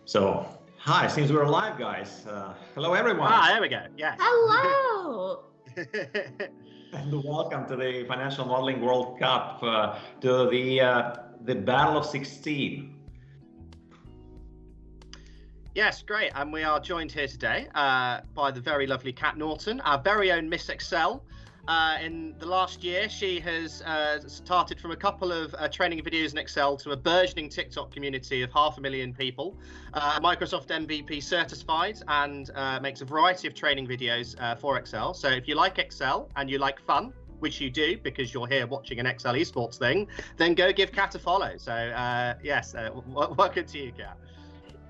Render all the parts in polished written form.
So, hi, seems we're live, guys. Hello, everyone. Ah, there we go. Yes. Hello. And welcome to the Financial Modeling World Cup, to the Battle of 16. Yes, great. And we are joined here today by the very lovely Kat Norton, our very own Miss Excel. In the last year, she has started from a couple of training videos in Excel to a burgeoning TikTok community of 500,000 people, Microsoft MVP certified, and makes a variety of training videos for Excel. So if you like Excel and you like fun, which you do because you're here watching an Excel esports thing, then go give Kat a follow. So yes, welcome to you, Kat.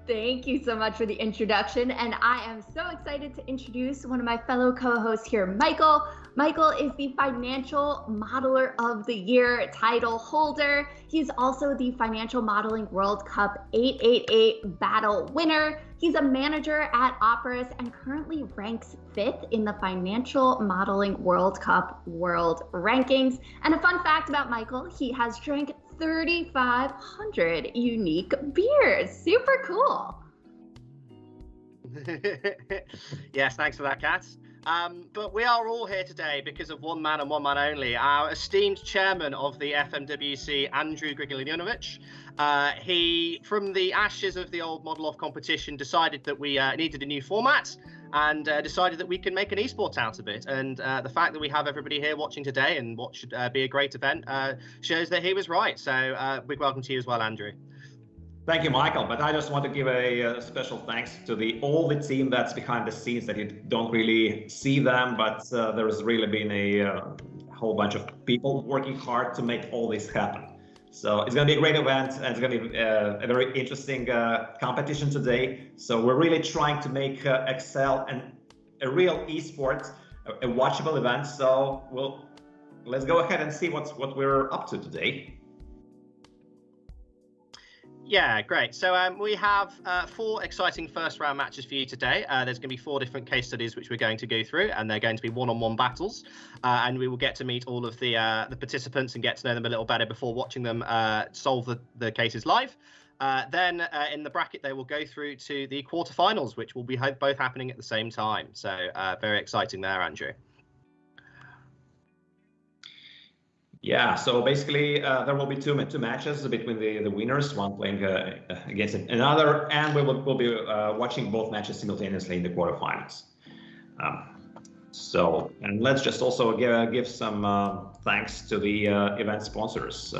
Thank you so much for the introduction, and I am so excited to introduce one of my fellow co-hosts here, Michael. Michael is the Financial Modeler of the Year title holder. He's also the Financial Modeling World Cup 888 battle winner. He's a manager at Operas and currently ranks 5th in the Financial Modeling World Cup World Rankings. And a fun fact about Michael, he has drank 3,500 unique beers. Super cool. Yes, thanks for that, Kat. But we are all here today because of one man and one man only, our esteemed chairman of the FMWC, Andrew Grigalianovic. He, from the ashes of the old Model Off competition, decided that we needed a new format and decided that we can make an esports out of it. And the fact that we have everybody here watching today and what should be a great event shows that he was right. So big welcome to you as well, Andrew. Thank you, Michael. But I just want to give a special thanks to all the team that's behind the scenes that you don't really see them, but there's really been a whole bunch of people working hard to make all this happen. So it's going to be a great event, and it's going to be a very interesting competition today. So we're really trying to make Excel and a real esports, a watchable event. So let's go ahead and see what we're up to today. Yeah, great. So we have 4 exciting first round matches for you today. There's going to be 4 different case studies which we're going to go through, and they're going to be one-on-one battles. And we will get to meet all of the participants and get to know them a little better before watching them solve the cases live. Then in the bracket, they will go through to the quarterfinals, which will be both happening at the same time. So very exciting there, Andrew. Yeah, so basically there will be two matches between the winners, one playing against another, and we'll be watching both matches simultaneously in the quarterfinals. And let's just also give some thanks to the event sponsors.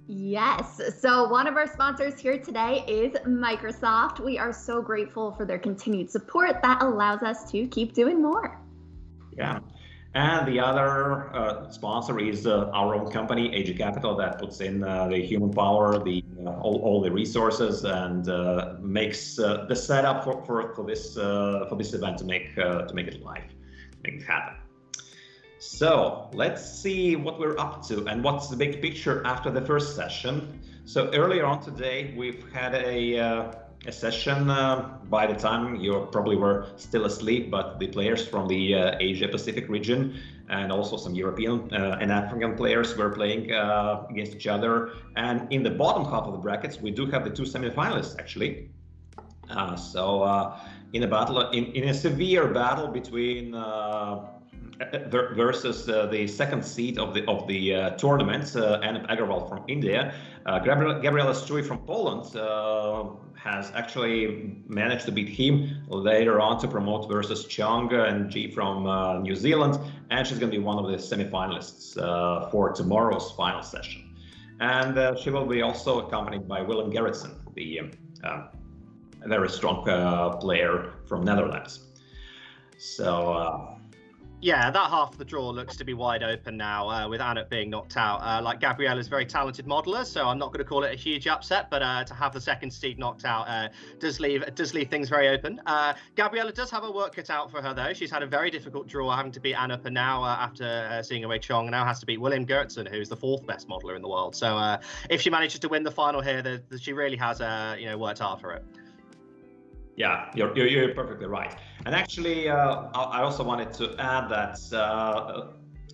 Yes, so one of our sponsors here today is Microsoft. We are so grateful for their continued support that allows us to keep doing more. Yeah. And the other sponsor is our own company, AG Capital, that puts in the human power, all the resources, and makes the setup for this event to make it live, make it happen. So let's see what we're up to and what's the big picture after the first session. So earlier on today, we've had a session. By the time you probably were still asleep, but the players from the Asia Pacific region and also some European and African players were playing against each other. And in the bottom half of the brackets, we do have the 2 semi-finalists actually. In a battle, in a severe battle between versus the second seed of the tournament, Anna Agarwal from India, Gabriela Struy from Poland has actually managed to beat him later on to promote versus Chung and G from New Zealand, and she's going to be one of the semi-finalists for tomorrow's final session. And she will be also accompanied by Willem Gerritsen, the very strong player from Netherlands. So. Yeah, that half of the draw looks to be wide open now with Anna being knocked out. Like Gabriella is a very talented modeler, so I'm not going to call it a huge upset, but to have the second seed knocked out does leave things very open. Gabriella does have her work cut out for her, though. She's had a very difficult draw, having to beat Anna, and now after seeing away Chong, now has to beat Willem Gerritsen, who's the 4th best modeler in the world. So if she manages to win the final here, she really has worked hard for it. Yeah, you're perfectly right. And actually, I also wanted to add that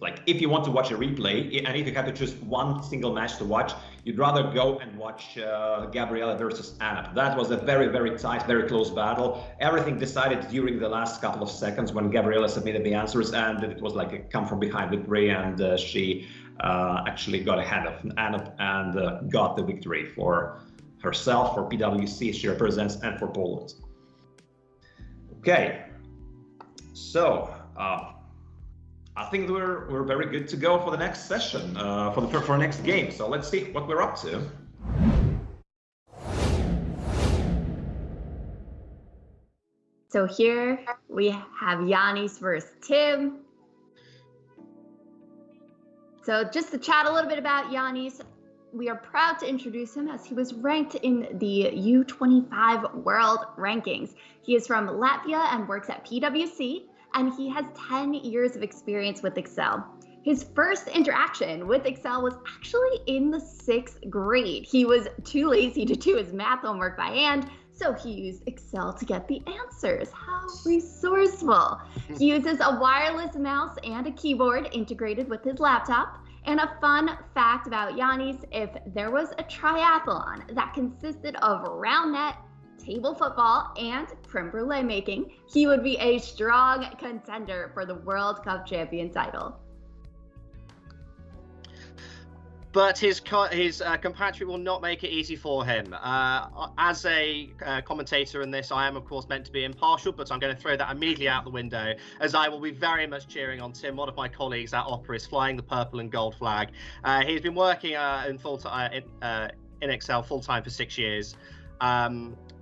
like if you want to watch a replay and if you have to choose one single match to watch, you'd rather go and watch Gabriella versus Anna. That was a very, very tight, very close battle. Everything decided during the last couple of seconds when Gabriella submitted the answers, and it was like a come from behind victory, and she actually got ahead of Anna and got the victory for herself, for PWC she represents, and for Poland. Okay, so I think we're very good to go for the next session, for the next game. So let's see what we're up to. So here we have Janis versus Tim. So just to chat a little bit about Janis, we are proud to introduce him as he was ranked in the U25 World Rankings. He is from Latvia and works at PWC, and he has 10 years of experience with Excel. His first interaction with Excel was actually in the 6th grade. He was too lazy to do his math homework by hand, so he used Excel to get the answers. How resourceful. He uses a wireless mouse and a keyboard integrated with his laptop. And a fun fact about Janis, if there was a triathlon that consisted of round net, table football, and creme brulee making, he would be a strong contender for the World Cup champion title. But his compatriot will not make it easy for him. As a commentator in this, I am of course meant to be impartial, but I'm going to throw that immediately out the window, as I will be very much cheering on Tim. One of my colleagues at Opera is flying the purple and gold flag. He's been working in Excel full time for 6 years.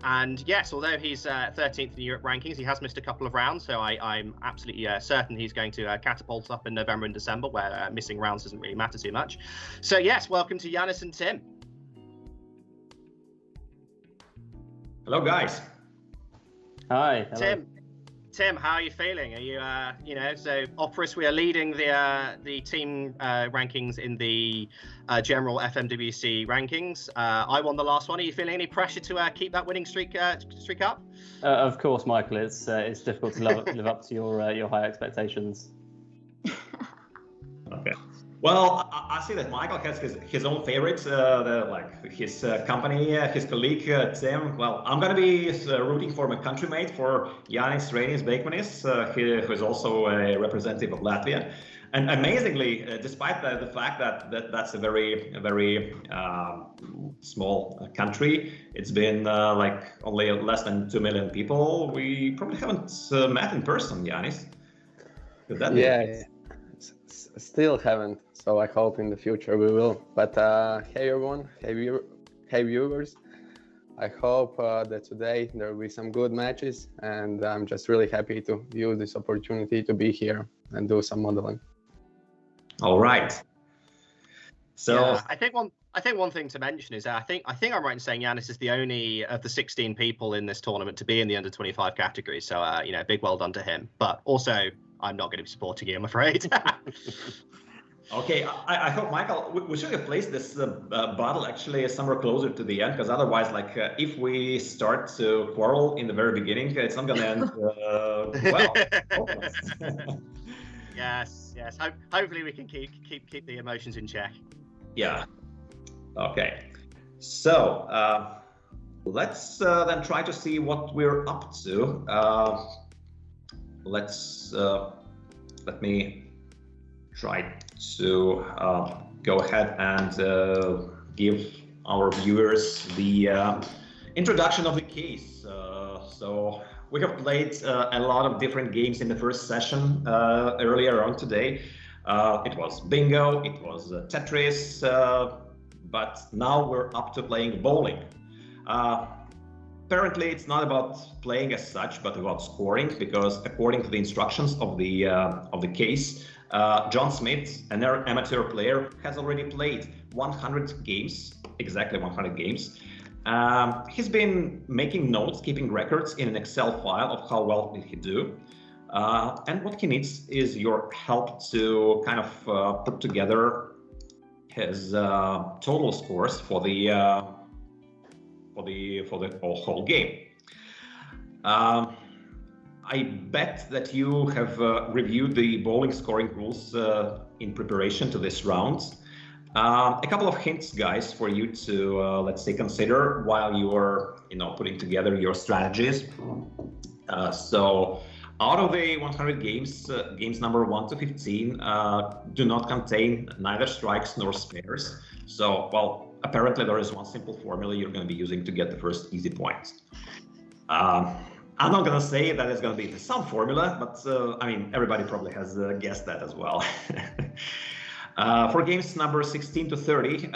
And yes, although he's 13th in the Europe rankings, he has missed a couple of rounds, so I'm absolutely certain he's going to catapult up in November and December, where missing rounds doesn't really matter too much. So yes, welcome to Janis and Tim. Hello, guys. Hi. Hello. Tim, how are you feeling? Are you, so Operis, we are leading the team rankings in the general FMWC rankings. I won the last one. Are you feeling any pressure to keep that winning streak up? Of course, Michael. It's difficult to live up to your high expectations. Okay. Well, I see that Michael has his own favorites, his company, his colleague, Tim. Well, I'm going to be rooting for my countrymate, for Janis Beikmanis, who is also a representative of Latvia. And amazingly, despite the fact that that's a very small country, it's been only less than 2 million people. We probably haven't met in person, Janis. Could that be? Yeah. Still haven't, so I hope in the future we will. But hey everyone, hey viewers, I hope that today there will be some good matches, and I'm just really happy to use this opportunity to be here and do some modeling. All right. So yeah, I think one thing to mention is I think I'm right in saying Janis is the only of the 16 people in this tournament to be in the under 25 category. So big well done to him. But also, I'm not going to be supporting you, I'm afraid. Okay, I hope, Michael, we should have placed this battle actually somewhere closer to the end, because otherwise, if we start to quarrel in the very beginning, it's not going to end well. Yes. Hopefully, we can keep the emotions in check. Yeah. Okay. So let's then try to see what we're up to. Let me try to go ahead and give our viewers the introduction of the case. So we have played a lot of different games in the first session earlier on today. It was bingo, it was Tetris, but now we're up to playing bowling. Apparently, it's not about playing as such, but about scoring, because according to the instructions of the case, John Smith, an amateur player, has already played 100 games, exactly 100 games. He's been making notes, keeping records in an Excel file of how well did he do. And what he needs is your help to kind of put together his total scores for the whole game. I bet that you have reviewed the bowling scoring rules in preparation to this round. A couple of hints, guys, for you to let's say consider while you are, putting together your strategies. So, out of the 100 games, games number 1 to 15 do not contain neither strikes nor spares. So, well, apparently there is one simple formula you're going to be using to get the first easy points. I'm not going to say that it's going to be some formula, but I mean, everybody probably has guessed that as well. For games number 16 to 30,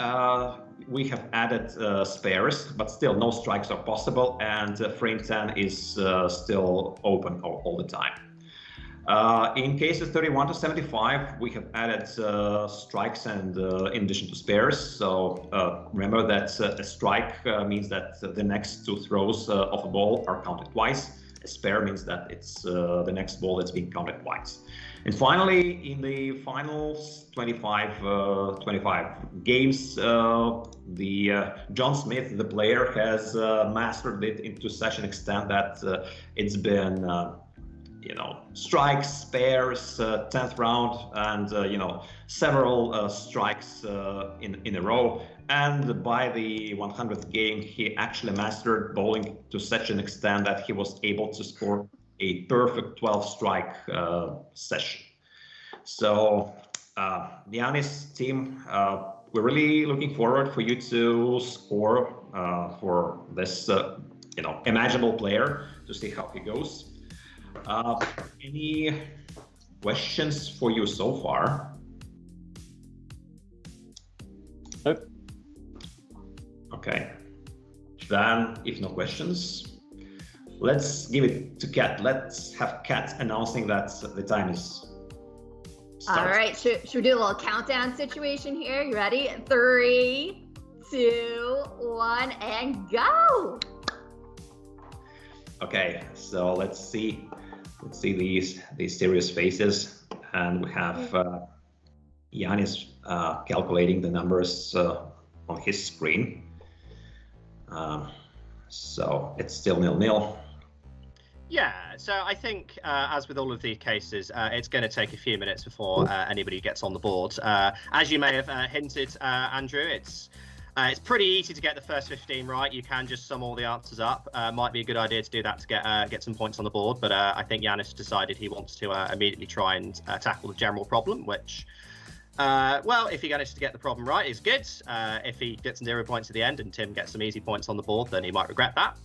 we have added spares, but still no strikes are possible, and frame 10 is still open all the time. In cases 31 to 75, we have added strikes and in addition to spares. So remember that a strike means that the next 2 throws of a ball are counted twice. A spare means that it's the next ball that's being counted twice. And finally, in the final 25 games, John Smith, the player, has mastered it into such an extent that it's been strikes, spares, 10th round, and several strikes in a row. And by the 100th game, he actually mastered bowling to such an extent that he was able to score a perfect 12-strike session. So, Janis team, we're really looking forward for you to score for this, imaginable player, to see how he goes. Any questions for you so far? Nope. Okay. Then, if no questions, let's give it to Kat. Let's have Kat announcing that the time is started. All right, should we do a little countdown situation here? You ready? 3, 2, 1, and go! Okay, so let's see these serious faces, and we have Janis calculating the numbers on his screen. So it's still 0-0. Yeah, so I think, as with all of these cases, it's going to take a few minutes before anybody gets on the board. As you may have hinted, Andrew, it's pretty easy to get the first 15 right. You can just sum all the answers up. Might be a good idea to do that to get some points on the board. But I think Janis decided he wants to immediately try and tackle the general problem, which, well, if he manages to get the problem right, is good. If he gets 0 points at the end and Tim gets some easy points on the board, then he might regret that.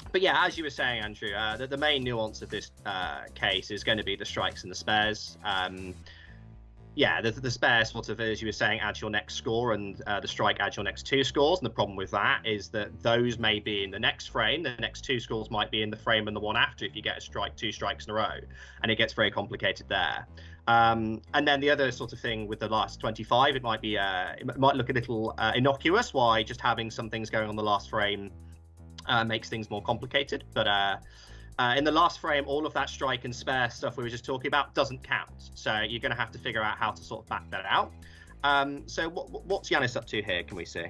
But yeah, as you were saying, Andrew, the main nuance of this case is going to be the strikes and the spares. Yeah, the spare sort of, as you were saying, adds your next score, and the strike adds your next 2 scores. And the problem with that is that those may be in the next frame. The next 2 scores might be in the frame and the one after if you get a strike, 2 strikes in a row, and it gets very complicated there. And then the other sort of thing with the last 25, it might look a little innocuous, why just having some things going on the last frame makes things more complicated. But in the last frame, all of that strike and spare stuff we were just talking about doesn't count. So you're going to have to figure out how to sort of back that out. So what's Janis up to here, can we see?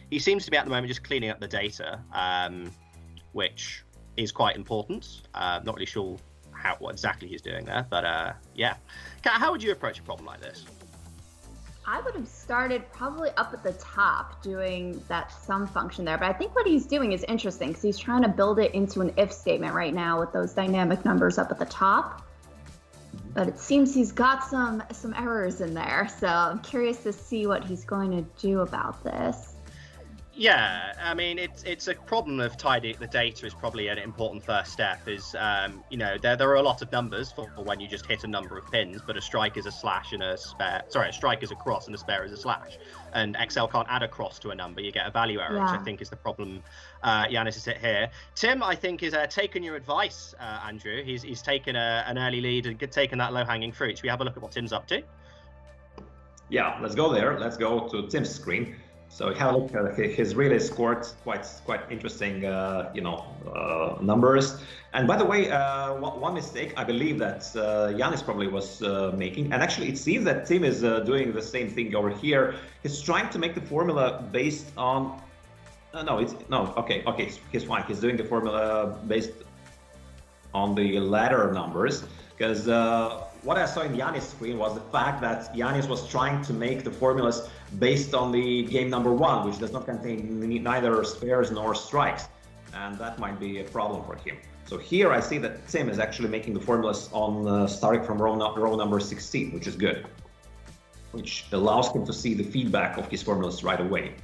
He seems to be at the moment just cleaning up the data, which is quite important. Not really sure what exactly he's doing there, but yeah. How would you approach a problem like this? I would have started probably up at the top doing that sum function there, but I think what he's doing is interesting because he's trying to build it into an if statement right now with those dynamic numbers up at the top. But it seems he's got some errors in there, so I'm curious to see what he's going to do about this. Yeah, I mean, it's a problem of tidying the data is probably an important first step. Is there are a lot of numbers for when you just hit a number of pins, but a strike is a slash and a strike is a cross and a spare is a slash. And Excel can't add a cross to a number; you get a value error, which I think is the problem. Janis is here. Tim, I think, is taken your advice, Andrew. He's taken an early lead and taken that low-hanging fruit. Should we have a look at what Tim's up to? Yeah, let's go there. Let's go to Tim's screen. So have a look. He's really scored quite interesting, numbers. And by the way, one mistake I believe that Janis probably was making, and actually it seems that Tim is doing the same thing over here. He's trying to make the formula based on Okay, he's fine. He's doing the formula based on the ladder numbers, because what I saw in Janis' screen was the fact that Janis was trying to make the formulas based on the game number 1, which does not contain neither spares nor strikes, and that might be a problem for him. So here I see that Tim is actually making the formulas on starting from row number 16, which is good, which allows him to see the feedback of his formulas right away.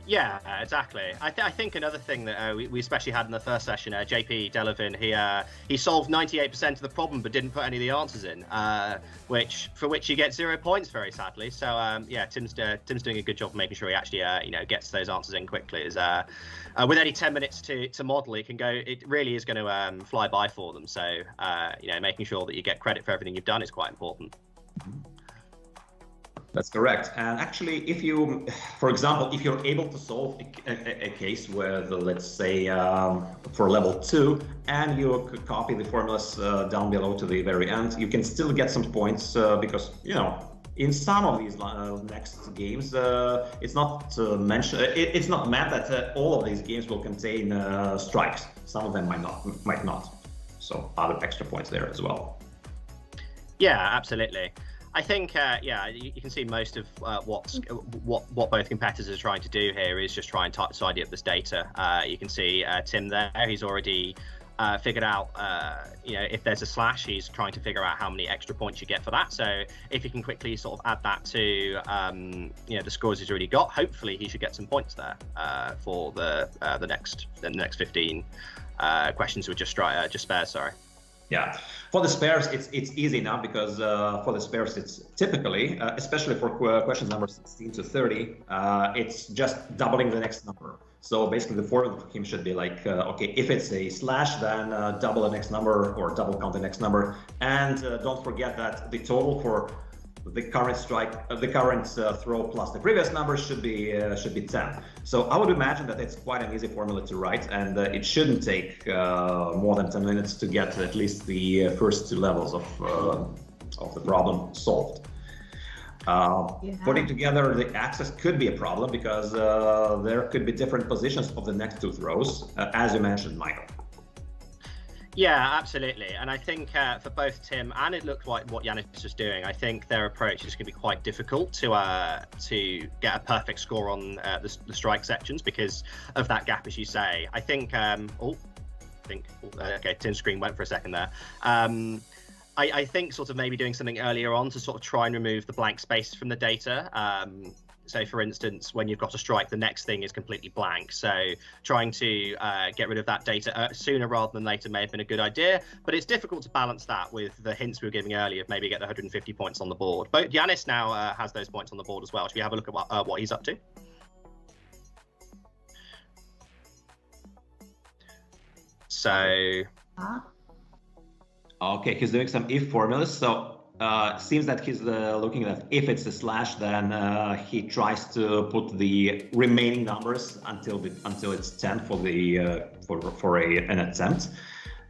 Yeah, exactly. I think another thing that we especially had in the first session, JP Delavin, he solved 98% of the problem but didn't put any of the answers in, for which he gets 0 points, very sadly. So yeah, Tim's doing a good job of making sure he actually gets those answers in quickly. With only 10 minutes to model, it really is going to fly by for them. So making sure that you get credit for everything you've done is quite important. That's correct. And actually, if you, for example, if you're able to solve a case with, let's say, for level 2, and you could copy the formulas down below to the very end, you can still get some points because, in some of these next games, it's not mentioned. It's not meant that all of these games will contain strikes. Some of them might not. So other extra points there as well. Yeah, absolutely. I think, you can see most of what both competitors are trying to do here is just try and tidy up this data. You can see Tim there; he's already figured out, if there's a slash, he's trying to figure out how many extra points you get for that. So if he can quickly sort of add that to, the scores he's already got, hopefully he should get some points there for the next 15 questions with just spares. Sorry. Yeah, for the spares, it's easy now because for the spares, it's typically, especially for questions number 16 to 30, it's just doubling the next number. So basically the formula for him should be like, okay, if it's a slash, then double the next number or double count the next number. And don't forget that the total for the current strike, the current throw plus the previous number should be 10. So I would imagine that it's quite an easy formula to write, and it shouldn't take more than 10 minutes to get at least the first 2 levels of the problem solved. Putting together the axis could be a problem because there could be different positions of the next 2 throws, as you mentioned, Michael. Yeah, absolutely. And I think for both Tim and it looked like what Janis was doing, I think their approach is going to be quite difficult to get a perfect score on the strike sections because of that gap, as you say. I think, okay, Tim's screen went for a second there. I think sort of maybe doing something earlier on to sort of try and remove the blank space from the data. So, for instance, when you've got a strike, the next thing is completely blank. So trying to get rid of that data sooner rather than later may have been a good idea. But it's difficult to balance that with the hints we were giving earlier of maybe get the 150 points on the board. But Janis now has those points on the board as well. Should we have a look at what he's up to? So... Okay, he's doing some if formulas. So seems that he's looking at if it's a slash, then he tries to put the remaining numbers until it's 10 for the for an attempt,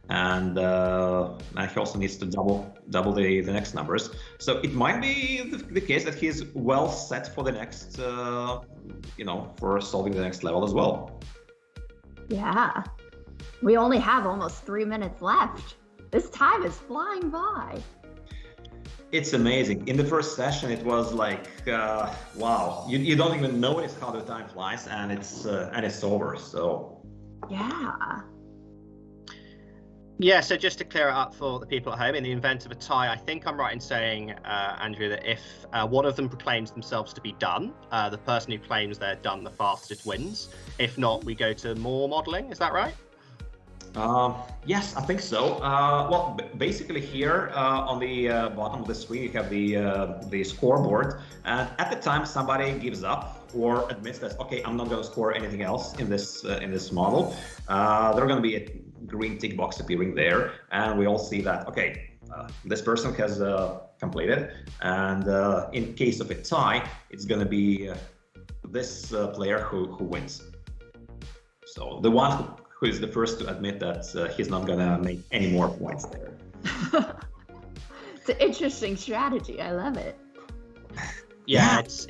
and he also needs to double the next numbers. So it might be the case that he's well set for the next for solving the next level as well. Yeah, we only have almost 3 minutes left. This time is flying by. It's amazing. In the first session, it was like, wow, you don't even notice how the time flies, and it's over. So, yeah. Yeah. So just to clear it up for the people at home, in the event of a tie, I think I'm right in saying, Andrew, that if one of them proclaims themselves to be done, the person who claims they're done the fastest wins. If not, we go to more modeling. Is that right? Yes, I think so. Well, basically here on the bottom of the screen, you have the scoreboard, and at the time somebody gives up or admits that, okay, I'm not going to score anything else in this model, there's going to be a green tick box appearing there, and we all see that, okay, this person has completed, and in case of a tie, it's going to be this player who wins. So the one who is the first to admit that he's not gonna make any more points there. It's an interesting strategy. I love it. Yeah, it's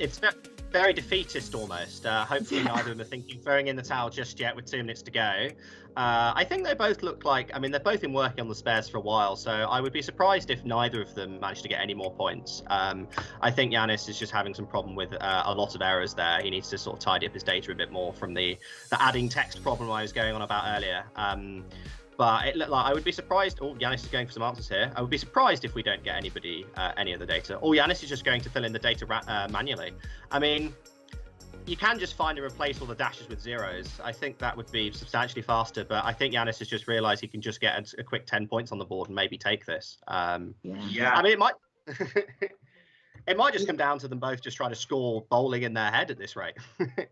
very defeatist almost. Hopefully neither of them are thinking throwing in the towel just yet with 2 minutes to go. I think they both look like, I mean, they've both been working on the spares for a while, so I would be surprised if neither of them managed to get any more points. I think Janis is just having some problem with a lot of errors there. He needs to sort of tidy up his data a bit more from the adding text problem I was going on about earlier. But it looked like I would be surprised. Oh, Janis is going for some answers here. I would be surprised if we don't get anybody any of the data. Or Janis is just going to fill in the data manually. I mean, you can just find and replace all the dashes with zeros. I think that would be substantially faster. But I think Janis has just realised he can just get a quick 10 points on the board and maybe take this. Yeah. I mean, it might. It might just come down to them both just trying to score bowling in their head at this rate,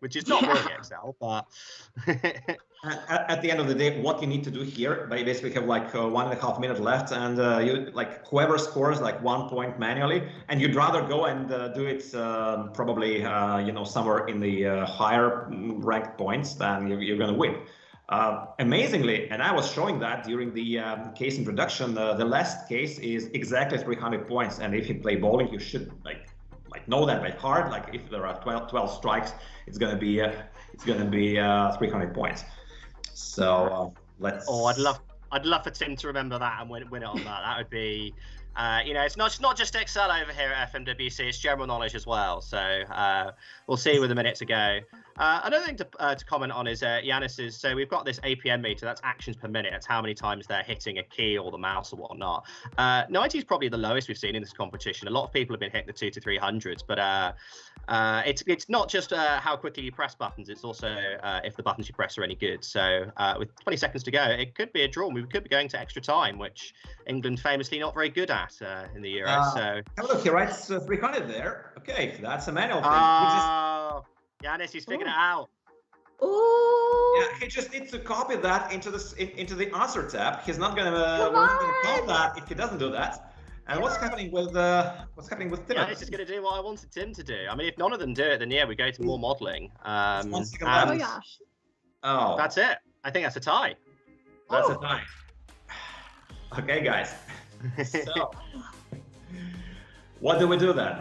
which is not really Excel, but at the end of the day, what you need to do here, they basically have like 1.5 minutes left, and you like whoever scores like 1 point manually, and you'd rather go and do it probably somewhere in the higher ranked points than you're going to win. Amazingly, and I was showing that during the case introduction, the last case is exactly 300 points, and if you play bowling, you should like know that by heart. Like if there are 12 strikes, it's gonna be 300 points. So let's. Oh, I'd love for Tim to remember that and win it on that. That would be. It's not just Excel over here at FMWC, it's general knowledge as well. So we'll see with a minute to go. Another thing to comment on is Janis's. So we've got this APM meter, that's actions per minute. That's how many times they're hitting a key or the mouse or whatnot. 90 is probably the lowest we've seen in this competition. A lot of people have been hitting the 200 to 300s, but it's not just how quickly you press buttons, it's also if the buttons you press are any good. So with 20 seconds to go, it could be a draw. We could be going to extra time, which England famously not very good at in the Euros. So have a look, he writes 300 there. Okay, that's a manual thing. Janis, he's figured it out. Ooh. Yeah, he just needs to copy that into the answer tab. He's not gonna call that if he doesn't do that. And what's happening with Tim? Yeah, he's just going to do what I wanted Tim to do. I mean, if none of them do it, then yeah, we go to more modeling. Oh my gosh. Oh, that's it. I think that's a tie. That's a tie. Okay, guys. So, what do we do then?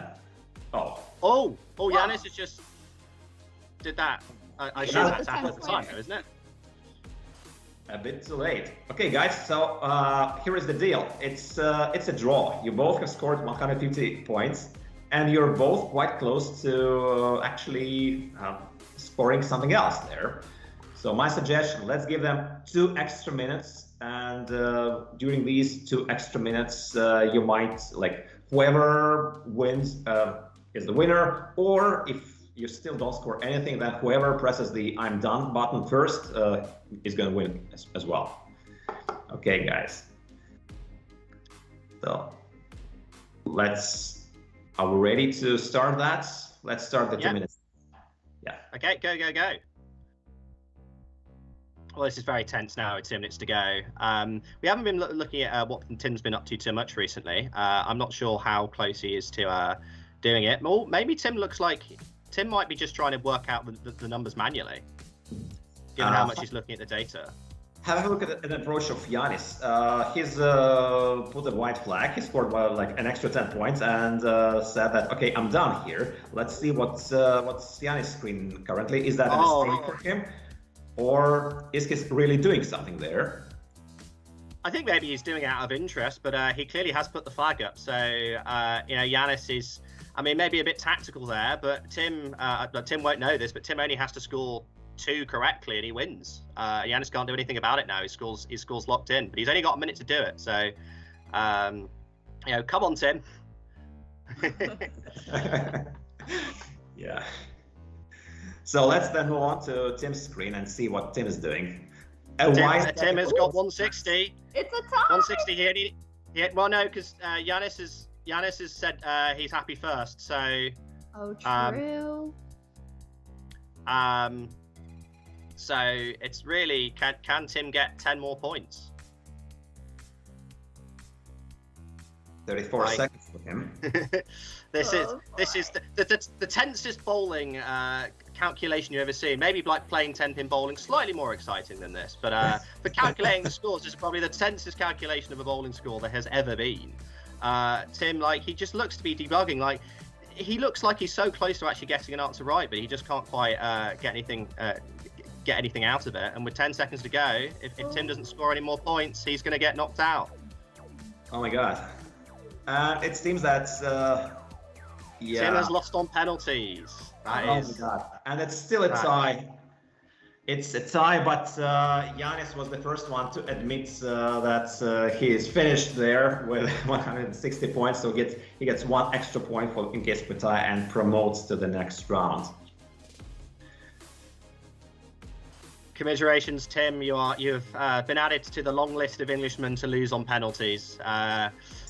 Janis has just did that. I assume that's after the time, though, isn't it? A bit too late. Okay, guys. So here is the deal. It's a draw. You both have scored 150 points, and you're both quite close to actually scoring something else there. So my suggestion: let's give them 2 extra minutes, and during these 2 extra minutes, you might whoever wins is the winner, or if you still don't score anything, then whoever presses the I'm done button first is going to win as well. Okay, guys. So are we ready to start that? Let's start the 2 minutes. Yeah. Okay, go. Well, this is very tense now. It's 2 minutes to go. We haven't been looking at what Tim's been up to too much recently. I'm not sure how close he is to doing it. Well, maybe Tim looks like Tim might be just trying to work out the numbers manually, given how much he's looking at the data. Have a look at an approach of Janis. He's put a white flag. He scored an extra 10 points and said that, okay, I'm done here. Let's see what's Janis' screen currently. Is that a mistake for him? Or is he really doing something there? I think maybe he's doing it out of interest, but he clearly has put the flag up. So, Janis is... I mean, maybe a bit tactical there, but Tim won't know this, but Tim only has to score 2 correctly and he wins. Janis can't do anything about it now. His score's locked in, but he's only got a minute to do it. So, come on, Tim. Yeah. So let's then move on to Tim's screen and see what Tim is doing. Tim has got 160. It's a tie. 160 here. Well, no, because Janis has said he's happy first, so. Oh, true. So it's really can Tim get 10 more points? 34 seconds for him. This is the tensest bowling calculation you've ever seen. Maybe like playing 10-pin bowling, slightly more exciting than this, but for calculating the scores, this is probably the tensest calculation of a bowling score there has ever been. Tim, he just looks to be debugging. he looks like he's so close to actually getting an answer right, but he just can't quite get anything out of it. And with 10 seconds to go, if Tim doesn't score any more points, he's going to get knocked out. Oh my god. It seems that Tim has lost on penalties. My god. And it's still a tie. It's a tie, but Janis was the first one to admit that he is finished there with 160 points, so he gets one extra point in case of a tie and promotes to the next round. Commiserations, Tim. You've been added to the long list of Englishmen to lose on penalties.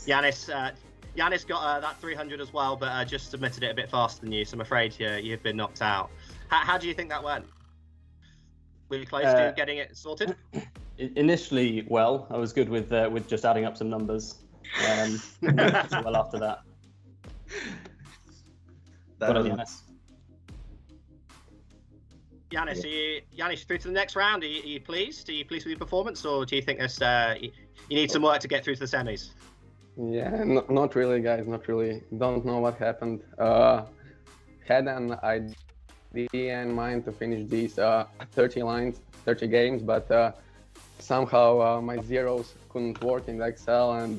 Janis got that 300 as well, but just submitted it a bit faster than you, so I'm afraid you've been knocked out. How do you think that went? Were you close to getting it sorted? Initially, well, I was good with just adding up some numbers. Well, after that. What about Janis? Janis, through to the next round. Are you pleased? Are you pleased with your performance, or do you think this you need some work to get through to the semis? Yeah, not really, guys. Not really. Don't know what happened. Had an idea in mind to finish these 30 games, but somehow my zeros couldn't work in Excel, and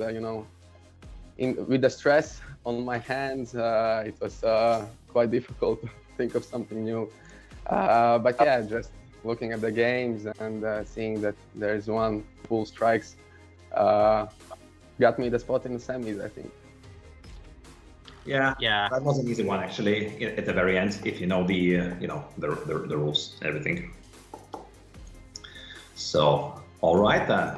with the stress on my hands, it was quite difficult to think of something new. But yeah, just looking at the games and seeing that there's one full strikes got me the spot in the semis, I think. Yeah, that was an easy one actually at the very end, if you know the the rules, everything. So, all right then.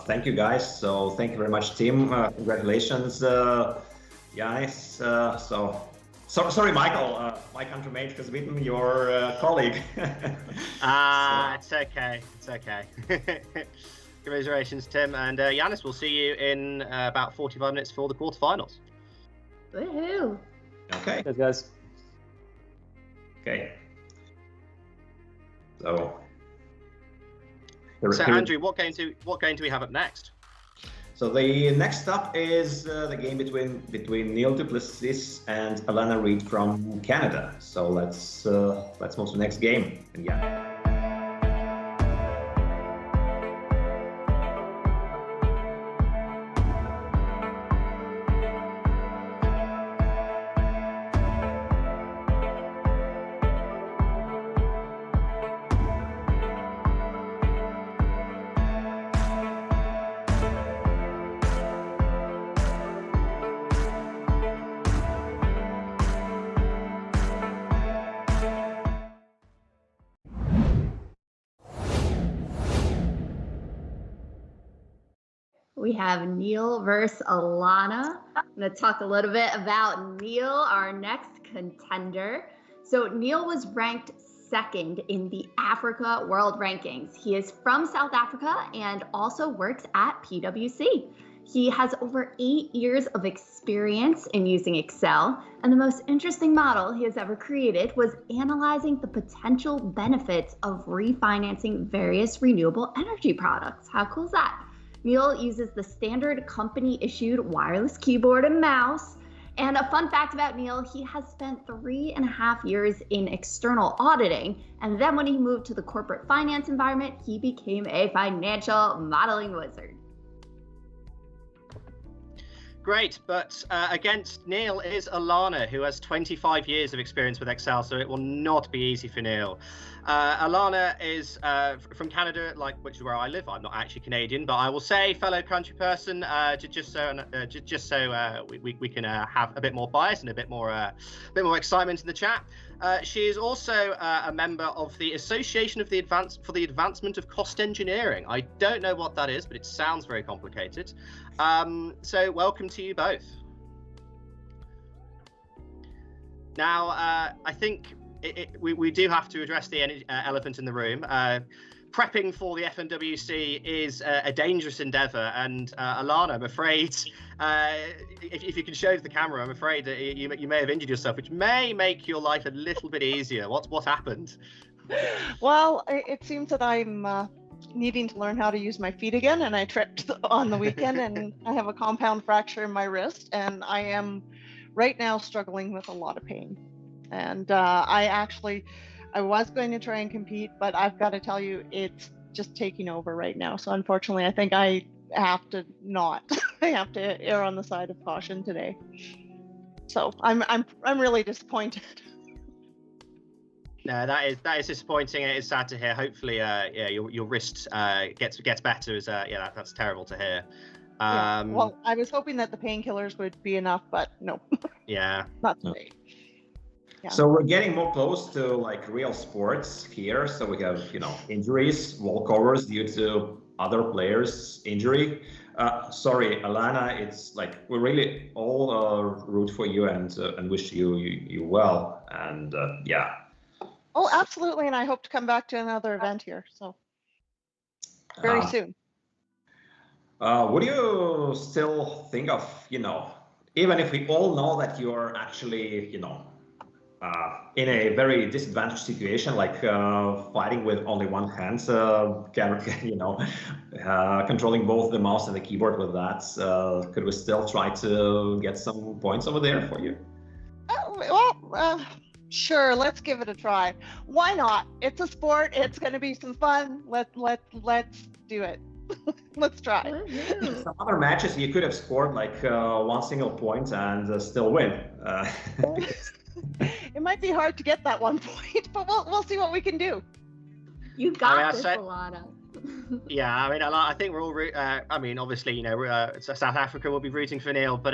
Thank you guys. So thank you very much, team. Congratulations, Janis. Sorry, Michael. My countryman has beaten your colleague. It's okay. It's okay. Congratulations, Tim. And Janis, we'll see you in about 45 minutes for the quarterfinals. Woohoo! Okay. Thanks, guys. Okay. So Andrew, what game do we have up next? So the next up is the game between Niel du Plessis and Alana Reid from Canada. So let's move to the next game. And yeah. We have Niel versus Alana. I'm going to talk a little bit about Niel, our next contender. So Niel was ranked second in the Africa World Rankings. He is from South Africa and also works at PwC. He has over 8 years of experience in using Excel, and the most interesting model he has ever created was analyzing the potential benefits of refinancing various renewable energy products. How cool is that? Niel uses the standard company-issued wireless keyboard and mouse. And a fun fact about Niel, he has spent 3.5 years in external auditing. And then when he moved to the corporate finance environment, he became a financial modeling wizard. Great, but against Niel is Alana, who has 25 years of experience with Excel, so it will not be easy for Niel. Alana is from Canada, which is where I live. I'm not actually Canadian, but I will say fellow country person, just so we can have a bit more bias and a bit more excitement in the chat. She is also a member of the Association of the Advancement of Cost Engineering. I don't know what that is, but it sounds very complicated. So welcome to you both. Now, I think we do have to address the elephant in the room. Prepping for the FMWC is a dangerous endeavor, and Alana, I'm afraid, if you can show the camera, I'm afraid that you may have injured yourself, which may make your life a little bit easier. What happened? Well, it seems that I'm needing to learn how to use my feet again, and I tripped on the weekend, and I have a compound fracture in my wrist, and I am right now struggling with a lot of pain. And I was going to try and compete, but I've got to tell you, it's just taking over right now. So unfortunately, I think I have to not. I have to err on the side of caution today. So I'm really disappointed. No, that is disappointing. It is sad to hear. Hopefully, your wrist gets better. That's terrible to hear. Well, I was hoping that the painkillers would be enough, but no. Yeah. Not today. Yeah. So we're getting more close to like real sports here. So we have, injuries, walkovers due to other players' injury. Sorry, Alana, it's like we really all root for you and wish you well. And yeah. Oh, absolutely. And I hope to come back to another event here. So very soon. Would you still think of, even if we all know that you're actually, in a very disadvantaged situation, like fighting with only one hand, controlling both the mouse and the keyboard with that, could we still try to get some points over there for you? Sure, let's give it a try. Why not? It's a sport. It's going to be some fun. Let's do it. Let's try. Some other matches you could have scored like one single point and still win. It might be hard to get that 1 point, but we'll see what we can do. You got this, Alana. Yeah, I think we're all. Obviously, South Africa will be rooting for Niel, but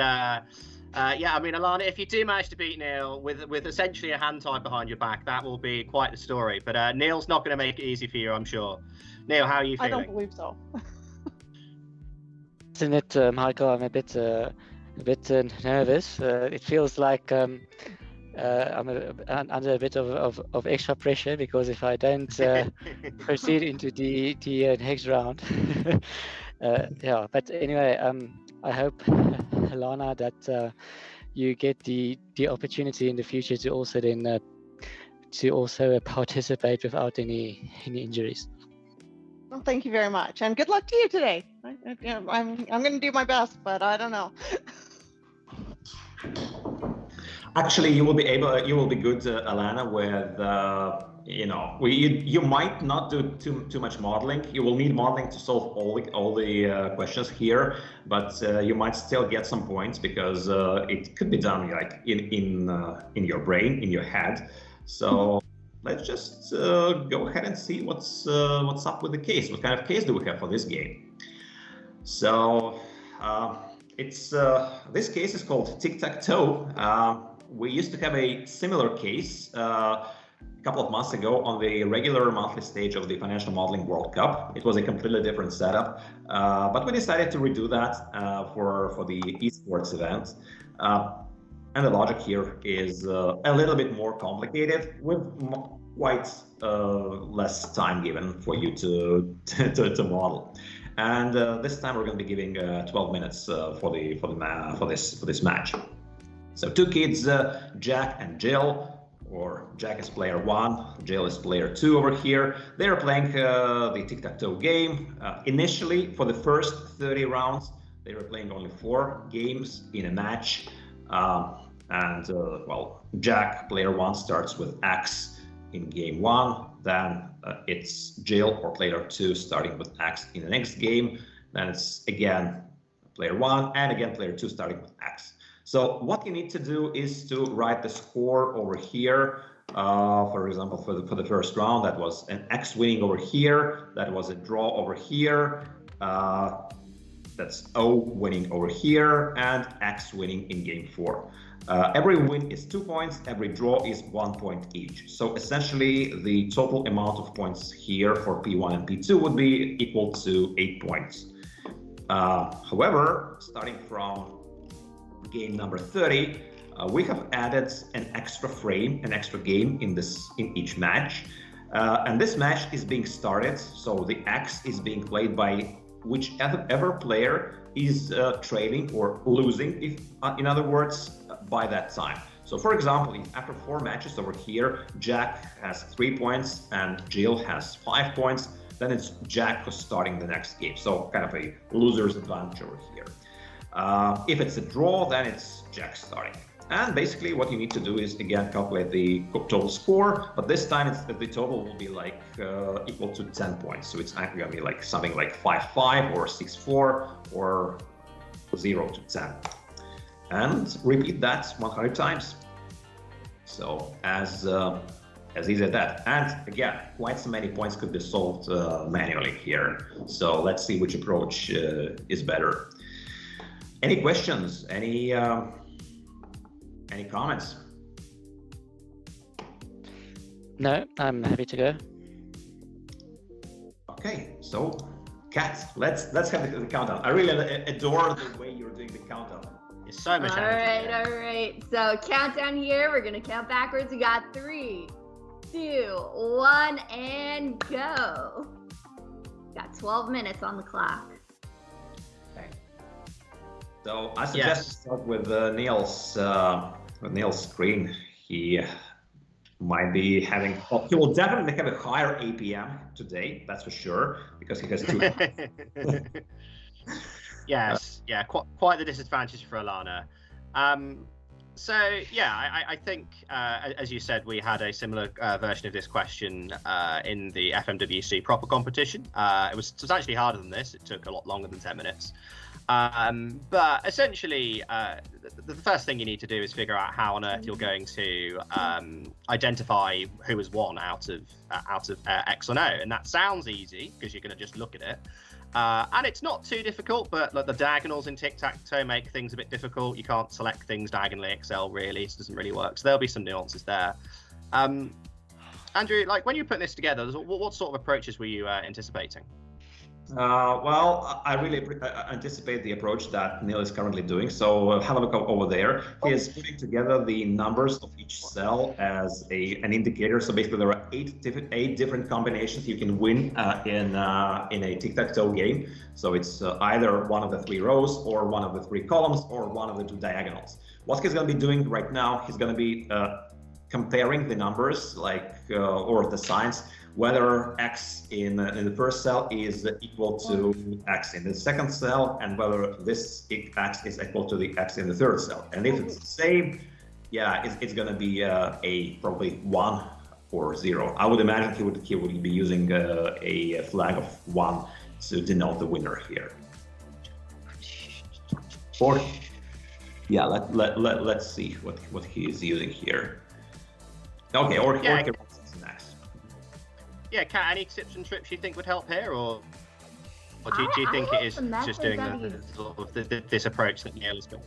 Alana, if you do manage to beat Niel with essentially a hand tied behind your back, that will be quite the story. But Niel's not going to make it easy for you, I'm sure. Niel, how are you feeling? I don't believe so. Isn't it, Michael? I'm a bit nervous. It feels like I'm under a bit of extra pressure, because if I don't proceed into the next round, But anyway, I hope, Alana, that you get the opportunity in the future to also then participate without any injuries. Well, thank you very much, and good luck to you today. I'm going to do my best, but I don't know. Actually, you will be good, Alana, with you might not do too much modeling. You will need modeling to solve all the questions here, but you might still get some points because it could be done like in your brain, in your head. So let's just go ahead and see what's up with the case. What kind of case do we have for this game? So it's this case is called tic-tac-toe. We used to have a similar case a couple of months ago on the regular monthly stage of the Financial Modeling World Cup. It was a completely different setup, but we decided to redo that for the Esports event. And the logic here is a little bit more complicated, with quite less time given for you to model. And this time we're going to be giving 12 minutes for this match. So two kids, Jack and Jill, or Jack is player 1, Jill is player 2 over here. They are playing the tic-tac-toe game. Initially, for the first 30 rounds, they were playing only 4 games in a match. Jack, player 1, starts with X in game 1. Then it's Jill, or player 2, starting with X in the next game. Then it's again player 1 and again player 2 starting with X. So what you need to do is to write the score over here. For example, for the first round, that was an X winning over here. That was a draw over here. That's O winning over here, and X winning in game 4. Every win is 2 points. Every draw is 1 point each. So essentially, the total amount of points here for P1 and P2 would be equal to 8 points. However, starting from game number 30, we have added an extra frame, an extra game in each match, and this match is being started. So the X is being played by whichever player is trailing or losing, if in other words, by that time. So for example, if after 4 matches over here, Jack has 3 points and Jill has 5 points, then it's Jack who's starting the next game. So kind of a loser's advantage over here. If it's a draw, then it's Jack starting. And basically what you need to do is again calculate the total score, but this time the total will be like equal to 10 points. So it's actually gonna be like something like 5-5 or 6-4 or 0 to 10. And repeat that 100 times. So as easy as that. And again, quite so many points could be solved manually here. So let's see which approach is better. Any questions? Any comments? No, I'm happy to go. Okay, so Kat, let's have the countdown. I really adore the way you're doing the countdown. It's so much energy. All right. So countdown here. We're gonna count backwards. We got 3, 2, 1, and go. Got 12 minutes on the clock. Okay. So I suggest to start with Niel's screen. He might be having. Well, he will definitely have a higher APM today. That's for sure because he has 2. Yes, quite the disadvantage for Alana. So yeah, I think as you said, we had a similar version of this question in the FMWC proper competition. It was substantially harder than this. It took a lot longer than 10 minutes. But essentially, the first thing you need to do is figure out how on earth you're going to identify who has won out of X or no. And that sounds easy because you're going to just look at it. And it's not too difficult, but like the diagonals in tic-tac-toe make things a bit difficult. You can't select things diagonally Excel really. It doesn't really work. So there'll be some nuances there. Andrew, like when you put this together, what sort of approaches were you anticipating? Well, I really anticipate the approach that Niel is currently doing. So have a look over there. He is putting together the numbers of each cell as an indicator. So basically, there are eight different combinations you can win in a tic-tac-toe game. So it's either one of the 3 rows, or one of the 3 columns, or one of the 2 diagonals. What he's going to be doing right now, he's going to be comparing the numbers, like or the signs, whether X in the first cell is equal to X in the second cell, and whether this X is equal to the X in the third cell. And if it's the same, yeah, it's going to be a probably 1 or 0. I would imagine he would be using a flag of 1 to denote the winner here. Or yeah, let's see what he is using here. Okay, or next. Yeah, Kat, any tips and trips you think would help here, or do you think it is just doing this approach that Niel has got?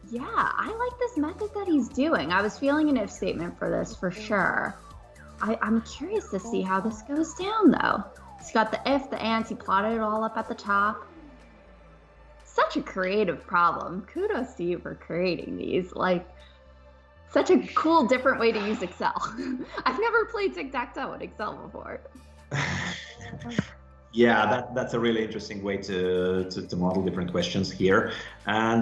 Yeah, I like this method that he's doing. I was feeling an if statement for this for sure. I'm curious to see how this goes down though. He's got the if, the ands, he plotted it all up at the top. Such a creative problem. Kudos to you for creating these. Like, such a cool, different way to use Excel. I've never played tic-tac-toe in Excel before. Yeah, that's a really interesting way to model different questions here. And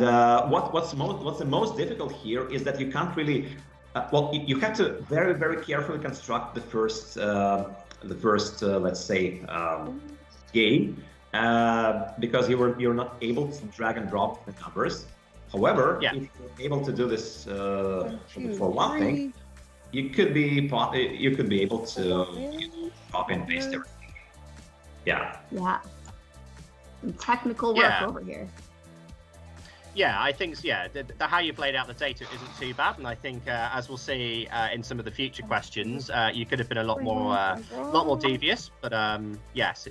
what's the most difficult here is that you can't really, you have to very, very carefully construct the first let's say game because you're not able to drag and drop the numbers. However, if you're able to do this for one thing, you could be able to copy and paste everything. Yeah. Some technical work over here. Yeah, I think the how you've laid out the data isn't too bad, and I think as we'll see in some of the future questions, you could have been a lot more devious. But yes,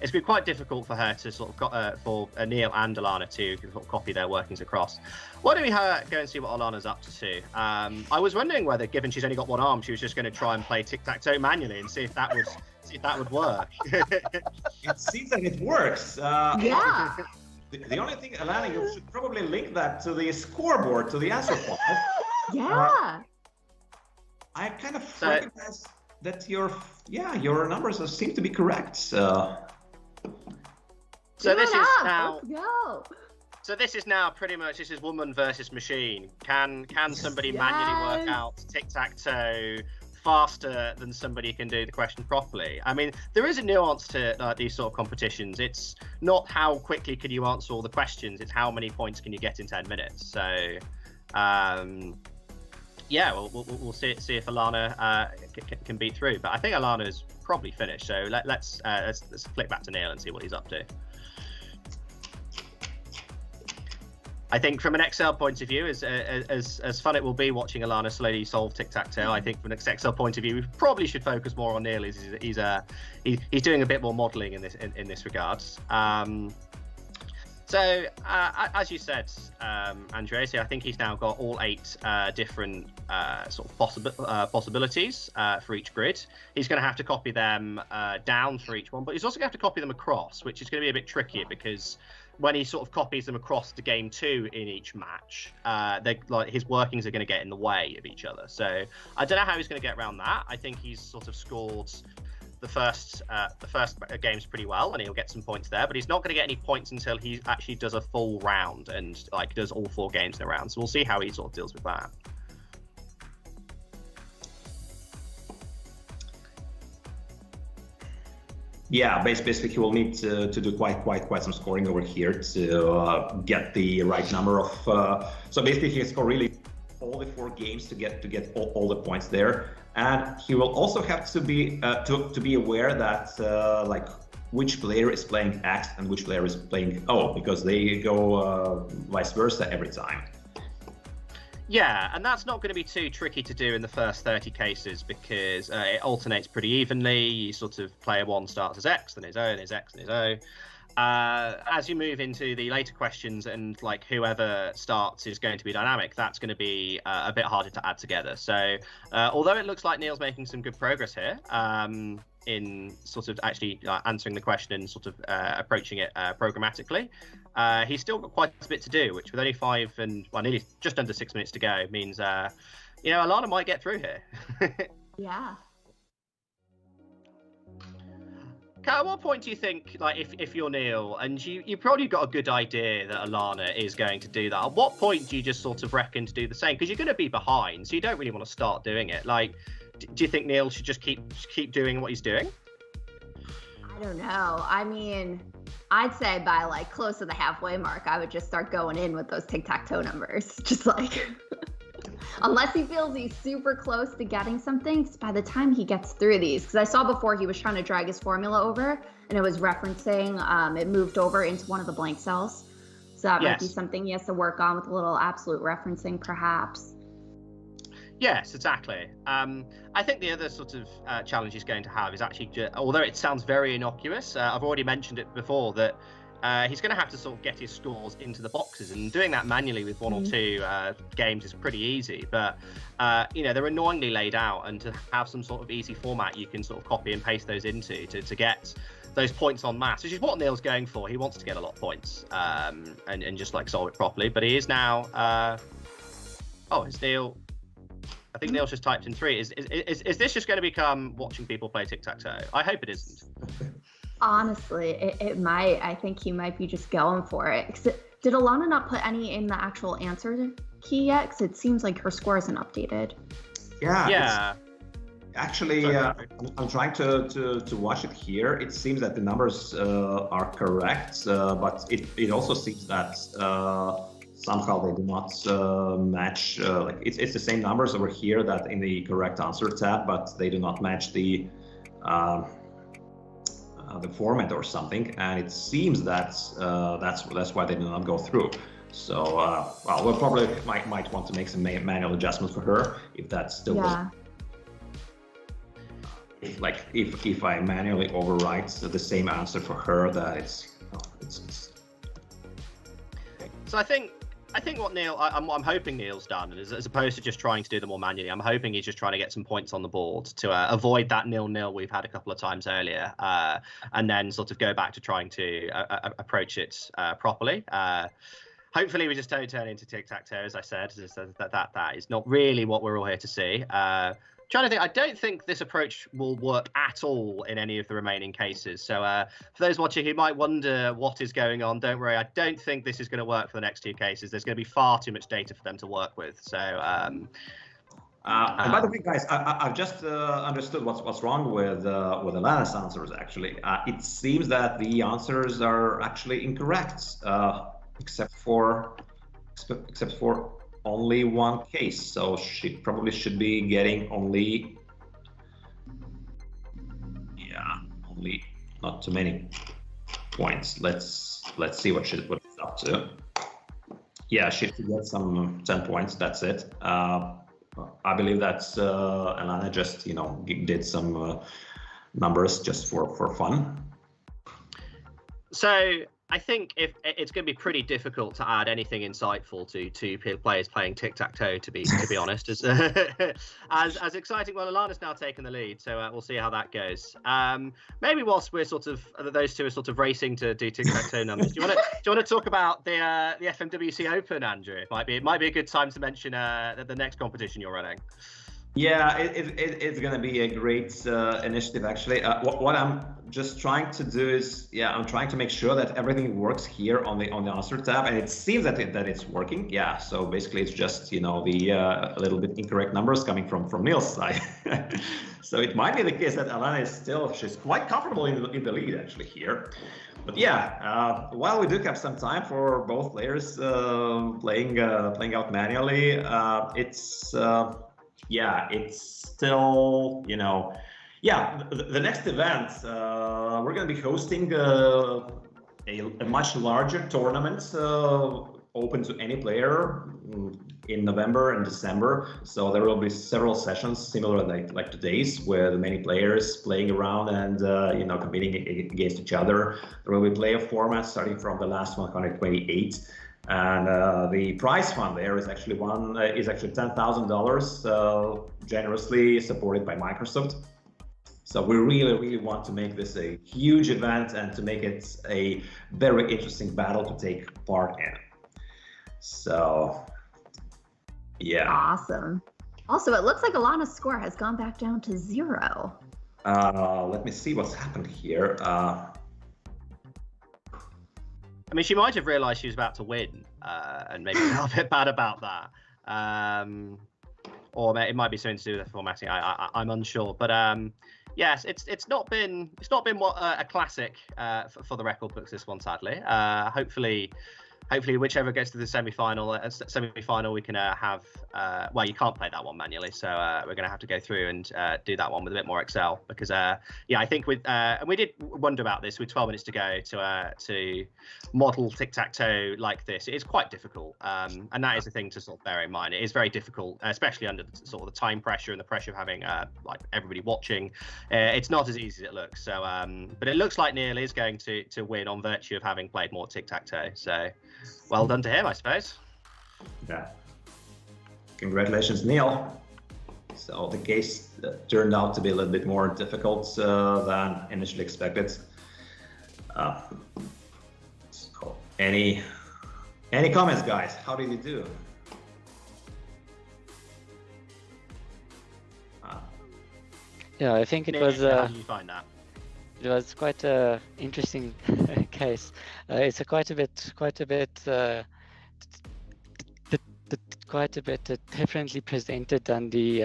it's been quite difficult for her to sort of for Niel and Alana to sort of copy their workings across. Why don't we go and see what Alana's up to? I was wondering whether, given she's only got one arm, she was just going to try and play tic-tac-toe manually and see if that would work. It seems like it works. Yeah. The only thing, Alana, you should probably link that to the scoreboard, to the answer file. Yeah. I kind of recognize that your numbers seem to be correct. So this is now. Let's go. So this is now pretty much woman versus machine. Can somebody manually work out tic-tac-toe faster than somebody can do the question properly? I mean, there is a nuance to these sort of competitions. It's not how quickly can you answer all the questions, it's how many points can you get in 10 minutes. So Yeah, we'll see if Alana can beat through. But I think Alana is probably finished. So let's flick back to Niel and see what he's up to. I think from an Excel point of view, as fun it will be watching Alana slowly solve tic-tac-toe, I think from an Excel point of view, we probably should focus more on Niel. He's doing a bit more modelling in this regard. So as you said, Andreas, I think he's now got all 8 different sort of possibilities for each grid. He's going to have to copy them down for each one, but he's also going to have to copy them across, which is going to be a bit trickier because when he sort of copies them across to game 2 in each match, his workings are going to get in the way of each other. So I don't know how he's going to get around that. I think he's sort of scored the first games pretty well, and he'll get some points there. But he's not going to get any points until he actually does a full round and does all 4 games in a round. So we'll see how he sort of deals with that. Yeah, basically he will need to do quite some scoring over here to get the right number of. So basically he has scored really all the 4 games to get all the points there, and he will also have to be aware that which player is playing X and which player is playing O, because they go vice versa every time. Yeah, and that's not going to be too tricky to do in the first 30 cases because it alternates pretty evenly. Sort of player 1 starts as X, then his O, and his X, and his O. As you move into the later questions and whoever starts is going to be dynamic, that's going to be a bit harder to add together. So although it looks like Niel's making some good progress here in sort of actually answering the question and sort of approaching it programmatically, he's still got quite a bit to do, which with only 5 and nearly just under 6 minutes to go means Alana might get through here. Yeah. At what point do you think, if you're Niel and you probably got a good idea that Alana is going to do that, at what point do you just sort of reckon to do the same? Because you're going to be behind, so you don't really want to start doing it. Do you think Niel should just keep doing what he's doing? I don't know. I mean, I'd say by close to the halfway mark, I would just start going in with those tic-tac-toe numbers. Just unless he feels he's super close to getting something, by the time he gets through these, because I saw before he was trying to drag his formula over and it was referencing, it moved over into one of the blank cells. So that might be something he has to work on with a little absolute referencing, perhaps. Yes, exactly. I think the other sort of challenge he's going to have is actually, although it sounds very innocuous, I've already mentioned it before, that he's going to have to sort of get his scores into the boxes, and doing that manually with 1 or 2 games is pretty easy. But they're annoyingly laid out, and to have some sort of easy format you can sort of copy and paste those into to get those points on mass, which is what Niel's going for. He wants to get a lot of points and just solve it properly. But he is now. Is Niel? I think Niel's just typed in 3. Is this just going to become watching people play tic-tac-toe? I hope it isn't. Honestly, it might. I think he might be just going for it. Did Alana not put any in the actual answer key yet? Because it seems like her score isn't updated. Yeah. Actually, I'm trying to watch it here. It seems that the numbers are correct, but it also seems that somehow they do not match. It's the same numbers over here that in the correct answer tab, but they do not match the format or something, and it seems that that's why they do not go through. So we'll probably might want to make some manual adjustments for her if that's still if I manually overwrite the same answer for her, that it's. So I think what Niel, I'm hoping Niel's done, is as opposed to just trying to do them all manually, I'm hoping he's just trying to get some points on the board to avoid that 0-0 we've had a couple of times earlier, and then sort of go back to trying to approach it properly. Hopefully we just don't turn into tic-tac-toe, as I said. That is not really what we're all here to see. Trying to think, I don't think this approach will work at all in any of the remaining cases. So for those watching who might wonder what is going on, don't worry. I don't think this is going to work for the next 2 cases. There's going to be far too much data for them to work with. So. And by the way, guys, I've just understood what's wrong with Alana's answers. Actually, it seems that the answers are actually incorrect, except for only one case, so she probably should be getting only, only not too many points. Let's see what she's up to. Yeah, she should get some 10 points. That's it. I believe that's Alana just did some numbers just for fun. So I think if it's going to be pretty difficult to add anything insightful to players playing tic-tac-toe, to be honest. As exciting. Well, Alana's now taken the lead, so we'll see how that goes. Maybe whilst we're those two are sort of racing to do tic-tac-toe numbers, do you want to talk about the FMWC Open, Andrew? It might be a good time to mention the next competition you're running. Yeah, it's going to be a great initiative, actually. What I'm just trying to do is, I'm trying to make sure that everything works here on the answer tab, and it seems that it's working. Yeah, so basically it's just the a little bit incorrect numbers coming from Niel's side. So it might be the case that Alana she's quite comfortable in the lead actually here. But yeah, while we do have some time for both players playing out manually, it's still, the next event, we're going to be hosting a much larger tournament open to any player in November and December. So there will be several sessions similar like today's, with many players playing around and competing against each other. There will be playoff formats starting from the last 128. And the prize fund there is actually $10,000, generously supported by Microsoft. So we really want to make this a huge event and to make it a very interesting battle to take part in. So, yeah. Awesome. Also, it looks like Alana's score has gone back down to 0. Let me see what's happened here. I mean, she might have realised she was about to win, and maybe felt a bit bad about that. Or it might be something to do with the formatting. I'm unsure, but yes, it's not been what a classic for the record books, this one, sadly. Hopefully, whichever gets to the semi-final, we can have. Well, you can't play that one manually, so we're going to have to go through and do that one with a bit more Excel, because I think and we did wonder about this with 12 minutes to go to model tic-tac-toe like this. It is quite difficult, and that is the thing to sort of bear in mind. It is very difficult, especially under sort of the time pressure and the pressure of having like everybody watching. It's not as easy as it looks. So, but it looks like Niel is going to win on virtue of having played more tic-tac-toe. So. Well done to him, I suppose. Yeah. Congratulations, Niel. So the case turned out to be a little bit more difficult than initially expected. So any comments, guys? How did you do? Yeah, I think it was. How did you find that? It was quite a interesting case. It's quite a bit differently presented than the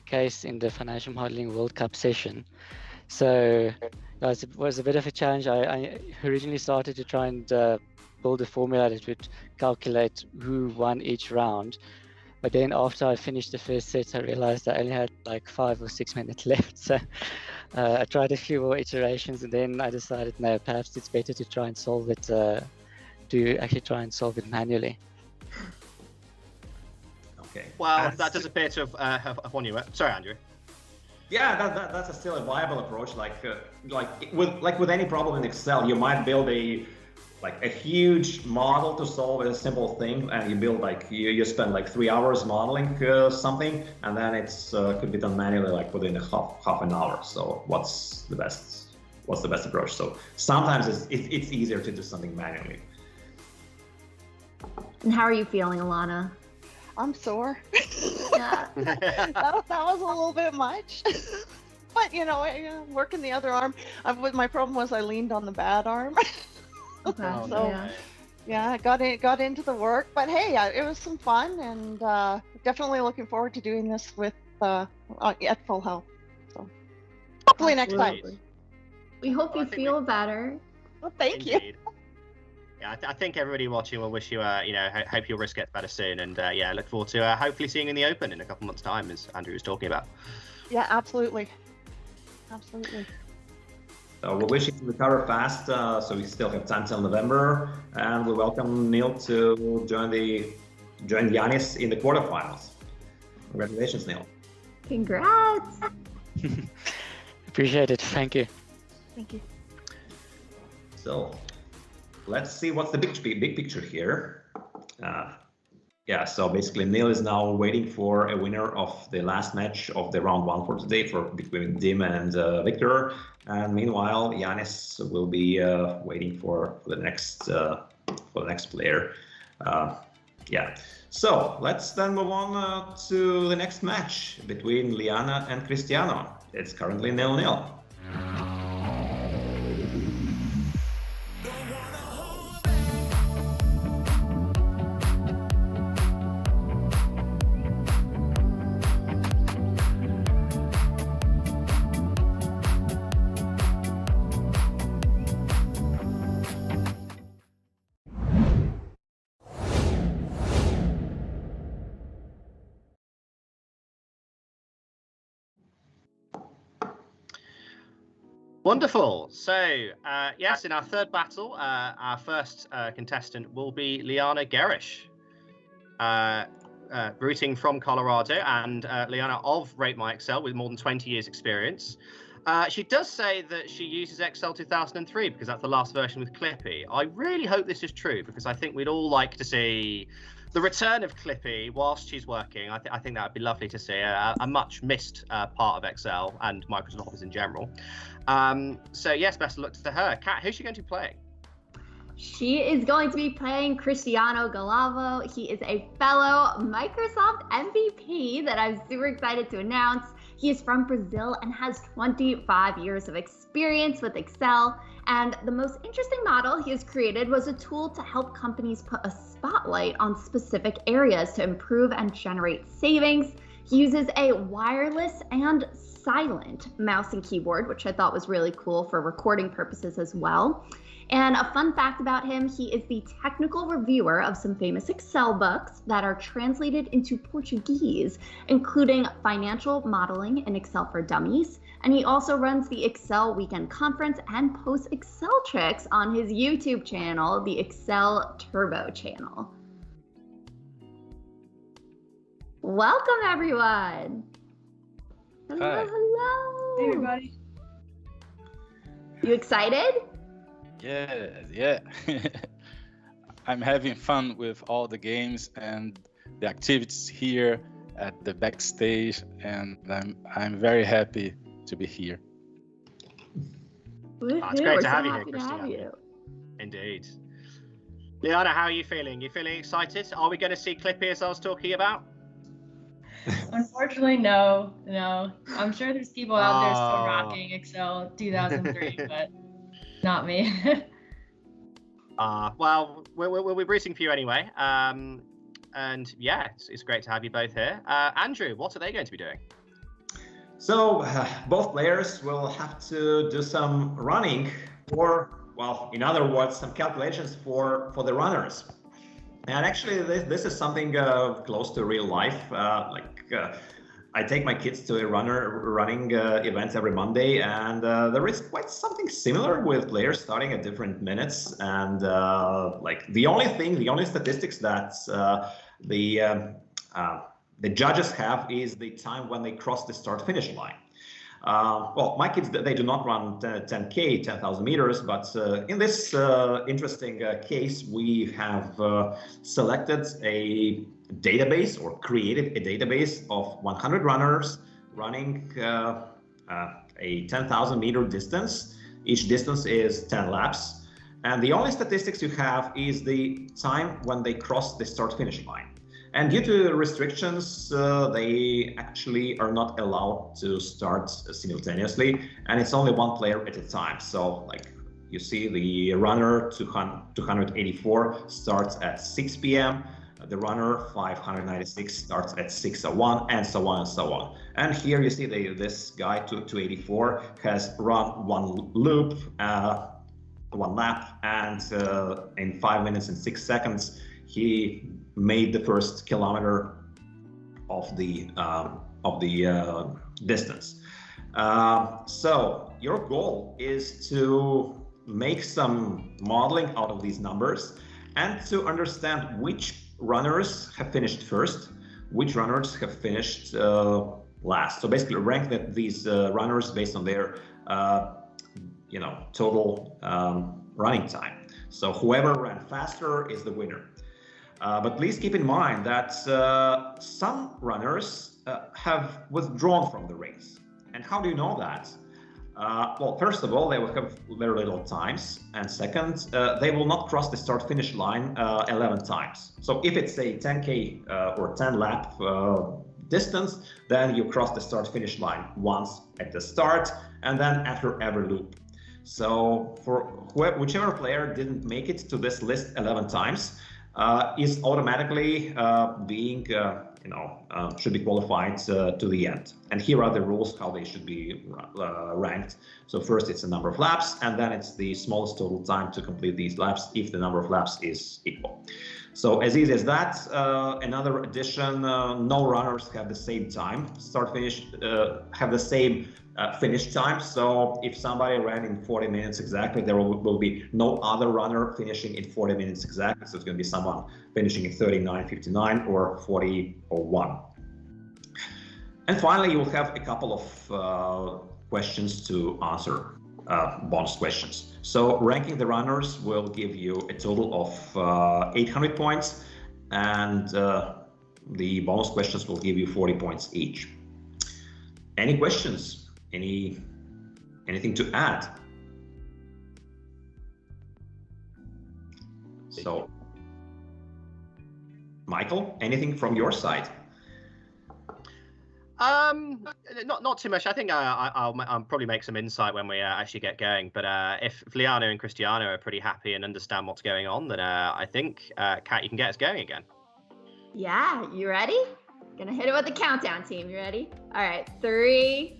case in the Financial Modeling World Cup session. So it was a bit of a challenge. I originally started to try and build a formula that would calculate who won each round. But then after I finished the first set, I realized I only had like 5 or 6 minutes left. So I tried a few more iterations, and then I decided, no, perhaps it's better to try and solve it, manually. Okay. Well, that does appear to have won you. Sorry, Andrew. Yeah, that's still a viable approach. Like with any problem in Excel, you might build a huge model to solve a simple thing, and you build you spend 3 hours modeling something, and then it's could be done manually within half an hour. So what's the best approach? So sometimes it's easier to do something manually. And how are you feeling, Alana? I'm sore. Yeah. that was a little bit much. But working the other arm. My problem was I leaned on the bad arm. Okay. I got into the work, but hey, it was some fun, and definitely looking forward to doing this with at full health. So hopefully next time. We hope you feel better. Well, thank you. Yeah, I think everybody watching will wish you, hope your wrist gets better soon, and yeah, look forward to hopefully seeing you in the Open in a couple months' time, as Andrew was talking about. Yeah, absolutely. Absolutely. So we wish you to recover fast, so we still have time till November, and we welcome Niel to join Janis in the quarterfinals. Congratulations, Niel. Congrats. Appreciate it. Thank you. Thank you. So let's see what's the big picture here. Yeah, so basically Niel is now waiting for a winner of the last match of the round 1 for today between Dim and Victor. And meanwhile, Janis will be waiting for the next player. Yeah. So let's then move on to the next match between Lianna and Cristiano. It's currently 0-0. Wonderful. So, yes, in our third battle, our first contestant will be Lianna Gerrish, rooting from Colorado, and Lianna of Rate My Excel with more than 20 years experience. She does say that she uses Excel 2003 because that's the last version with Clippy. I really hope this is true, because I think we'd all like to see the return of Clippy whilst she's working. I think that would be lovely to see, a much missed part of Excel and Microsoft Office in general. So yes, best of luck to her. Kat, who's she going to be playing? She is going to be playing Cristiano Galvao. He is a fellow Microsoft MVP that I'm super excited to announce. He is from Brazil and has 25 years of experience with Excel. And the most interesting model he has created was a tool to help companies put a spotlight on specific areas to improve and generate savings. He uses a wireless and silent mouse and keyboard, which I thought was really cool for recording purposes as well. And a fun fact about him, he is the technical reviewer of some famous Excel books that are translated into Portuguese, including Financial Modeling in Excel for Dummies. And he also runs the Excel Weekend Conference and posts Excel tricks on his YouTube channel, the Excel Turbo channel. Welcome, everyone. Hello, Hi. hello. Hey, everybody. You excited? Yeah. I'm having fun with all the games and the activities here at the backstage, and I'm very happy to be here. It's great to have you here, Happy to have Cristiano. you. Indeed. Lianna, how are you feeling? You feeling excited? Are we going to see Clippy, as I was talking about? Unfortunately, no. I'm sure there's people out there still Oh. rocking Excel 2003, but not me. Well, we'll be rooting for you anyway. And yeah, it's great to have you both here. Andrew, what are they going to be doing? So both players will have to do some running, or, well, in other words, some calculations for the runners. And actually, this is something close to real life. I take my kids to running events every Monday, and there is quite something similar with players starting at different minutes. And the only statistics that the judges have is the time when they cross the start-finish line. Well, my kids, they do not run 10K, 10,000 meters, but in this interesting case, we have selected a database, or created a database of 100 runners running a 10,000 meter distance. Each distance is 10 laps. And the only statistics you have is the time when they cross the start-finish line. And due to restrictions, they actually are not allowed to start simultaneously, and it's only one player at a time. So, like you see, the runner 284 starts at 6 p.m. The runner 596 starts at 6:01, and so on and so on. And here you see this guy 284 has run one loop one lap, and in 5 minutes and 6 seconds, he made the first kilometer of the distance. So your goal is to make some modeling out of these numbers and to understand which runners have finished first, which runners have finished last. So basically rank these runners based on their total running time. So whoever ran faster is the winner. But please keep in mind that some runners have withdrawn from the race. And how do you know that? Well, first of all, they will have very little times. And second, they will not cross the start-finish line 11 times. So if it's a 10K or 10 lap distance, then you cross the start-finish line once at the start and then after every loop. So for whichever player didn't make it to this list 11 times, is automatically being, should be qualified to the end. And here are the rules how they should be ranked. So first it's the number of laps, and then it's the smallest total time to complete these laps if the number of laps is equal. So as easy as that. Another addition, no runners have the same time. Start-finish have the same finish time. So if somebody ran in 40 minutes exactly, there will be no other runner finishing in 40 minutes exactly. So it's going to be someone finishing in 39:59 or 40:01. And finally, you will have a couple of questions to answer, bonus questions. So ranking the runners will give you a total of 800 points, and the bonus questions will give you 40 points each. Any questions? Anything to add? So, Michael, anything from your side? Not too much. I think I'll probably make some insight when we actually get going. But if Lyanna and Cristiano are pretty happy and understand what's going on, then I think, Kat, you can get us going again. Yeah, you ready? Gonna hit it with the countdown, team. You ready? All right, 3,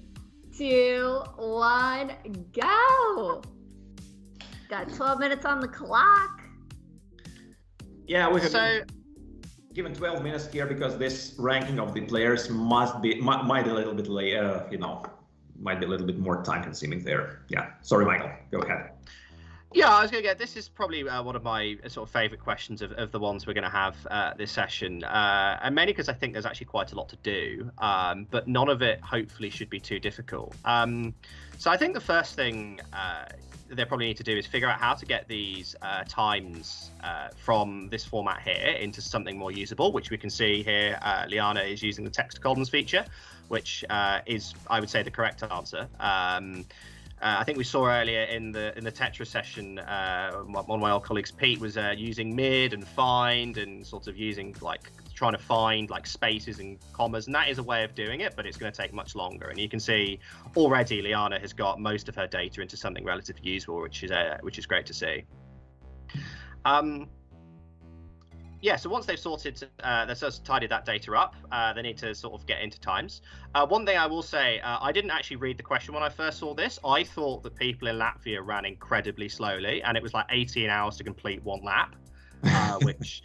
2, 1, go! Got 12 minutes on the clock. Yeah, we have given 12 minutes here because this ranking of the players might be a little bit might be a little bit more time consuming there. Yeah, sorry, Michael, go ahead. Yeah, I was going to get, this is probably one of my sort of favorite questions of the ones we're going to have this session. And mainly because I think there's actually quite a lot to do, but none of it hopefully should be too difficult. So I think the first thing they probably need to do is figure out how to get these times from this format here into something more usable, which we can see here. Lyanna is using the text columns feature, which is, I would say, the correct answer. I think we saw earlier in the Tetra session, one of my old colleagues, Pete, was using mid and find and sort of using trying to find spaces and commas, and that is a way of doing it, but it's going to take much longer. And you can see already Lyanna has got most of her data into something relatively useful, which is great to see. Yeah, so once they've tidied that data up, they need to sort of get into times. One thing I will say, I didn't actually read the question when I first saw this. I thought that people in Latvia ran incredibly slowly, and it was 18 hours to complete one lap, which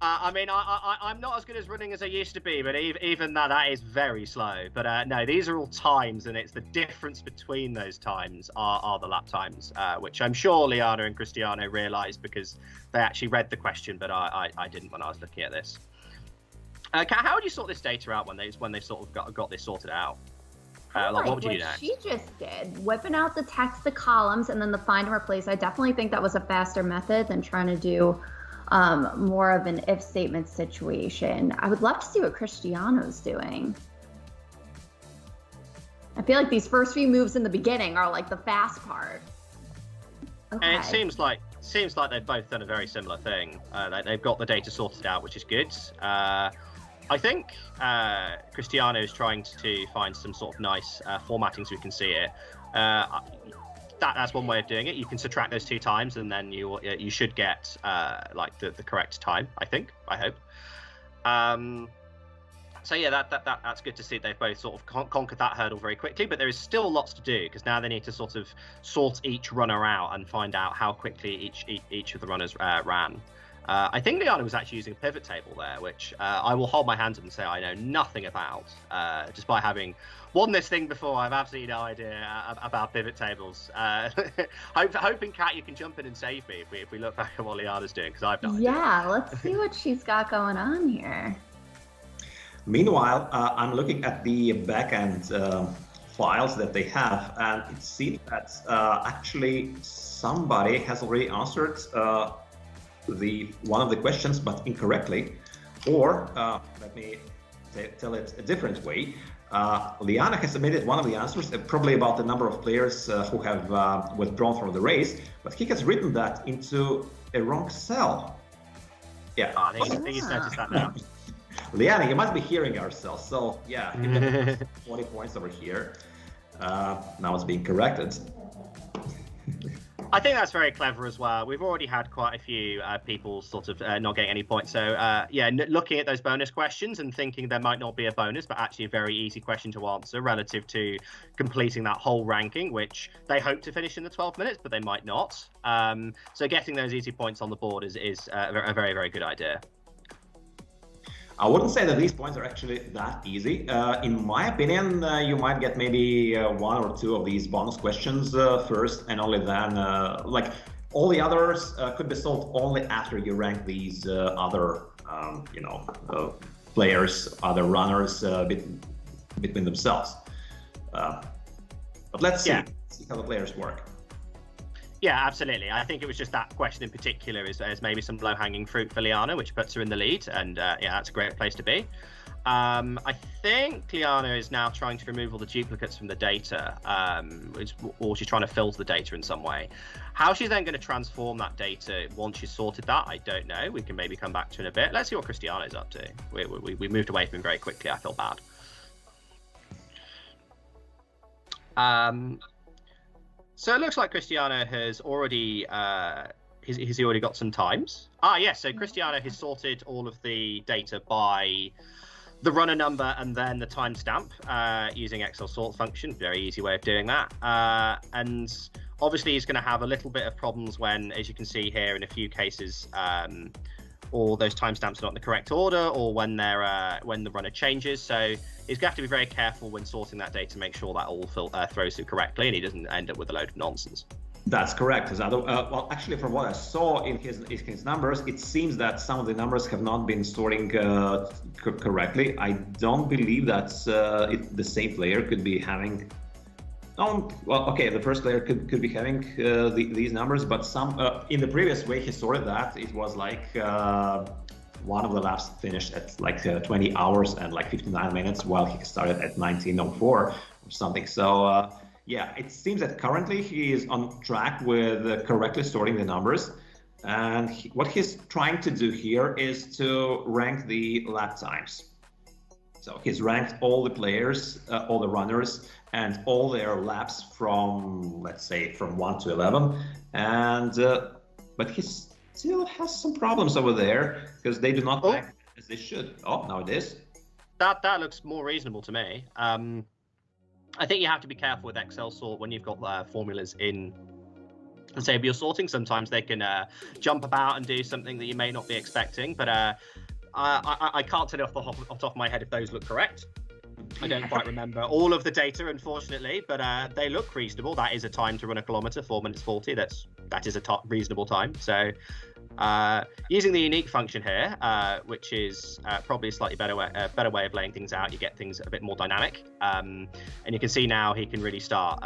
I mean, I'm not as good as running as I used to be, but even that is very slow. But no, these are all times, and it's the difference between those times are the lap times, which I'm sure Lyanna and Cristiano realised because they actually read the question, but I didn't when I was looking at this. Kat, how would you sort this data out when they sort of got this sorted out? What would you do next? She just did, whipping out the text, the columns, and then the find and replace. I definitely think that was a faster method than trying to do more of an if statement situation. I would love to see what Cristiano's doing. I feel like these first few moves in the beginning are the fast part. Okay. And it seems like they've both done a very similar thing. They've got the data sorted out, which is good. I think Cristiano is trying to find some sort of nice formatting so we can see it. That's one way of doing it. You can subtract those two times, and then you should get the correct time. I hope. So yeah, that's good to see. They've both sort of conquered that hurdle very quickly, but there is still lots to do because now they need to sort of sort each runner out and find out how quickly each of the runners ran. I think Lianna was actually using a pivot table there, which I will hold my hands up and say I know nothing about. Just by having won this thing before, I have absolutely no idea about pivot tables. Hoping, Kat, you can jump in and save me if we look back at what Lianna's doing, because I've no idea. Yeah, let's see what she's got going on here. Meanwhile, I'm looking at the backend files that they have, and it seems that actually somebody has already answered one of the questions, but incorrectly. Or let me tell it a different way. Lyanna has submitted one of the answers, probably about the number of players who have withdrawn from the race, but he has written that into a wrong cell. Yeah. I think he's noticed that now. Lyanna, you must be hearing ourselves. So yeah, you get 40 points over here. Now it's being corrected. I think that's very clever as well. We've already had quite a few people sort of not getting any points. So yeah, looking at those bonus questions and thinking there might not be a bonus, but actually a very easy question to answer relative to completing that whole ranking, which they hope to finish in the 12 minutes, but they might not. So getting those easy points on the board is a very, very good idea. I wouldn't say that these points are actually that easy. In my opinion, you might get maybe one or two of these bonus questions first, and only then, like all the others could be solved only after you rank these other, players, other runners between themselves. But let's see how the players work. Yeah, absolutely. I think it was just that question in particular is maybe some low-hanging fruit for Lianna, which puts her in the lead, and yeah, that's a great place to be. I think Lianna is now trying to remove all the duplicates from the data, or she's trying to filter the data in some way. How she's then going to transform that data once she's sorted that, I don't know. We can maybe come back to in a bit. Let's see what Cristiano's up to. We moved away from him very quickly. I feel bad. So it looks like Cristiano has already he's already got some times. Yes, so Cristiano has sorted all of the data by the runner number and then the timestamp using Excel sort function. Very easy way of doing that. And obviously he's going to have a little bit of problems when, as you can see here, in a few cases, or those timestamps are not in the correct order, or when the runner changes. So he's going to have to be very careful when sorting that data to make sure that all throws through correctly and he doesn't end up with a load of nonsense. That's correct. Well, actually, from what I saw in his numbers, it seems that some of the numbers have not been sorting correctly. I don't believe that the same player could be having. Well, okay, the first player could be having these numbers, but some in the previous way he sorted that, it was like one of the laps finished at like 20 hours and like 59 minutes, while he started at 19:04 or something. So yeah, it seems that currently he is on track with correctly sorting the numbers, and what he's trying to do here is to rank the lap times. So he's ranked all the players, all the runners, and all their laps from, let's say, from 1 to 11. And but he still has some problems over there because they do not rank as they should. Oh, now it is. That looks more reasonable to me. I think you have to be careful with Excel sort when you've got formulas in. And say if you're sorting, sometimes they can jump about and do something that you may not be expecting. But I can't tell you off the top of my head if those look correct. I don't quite remember all of the data, unfortunately, but they look reasonable. That is a time to run a kilometer, 4 minutes 40. That is a reasonable time. So using the unique function here, which is probably a slightly better way of laying things out, you get things a bit more dynamic. And you can see now he can really start,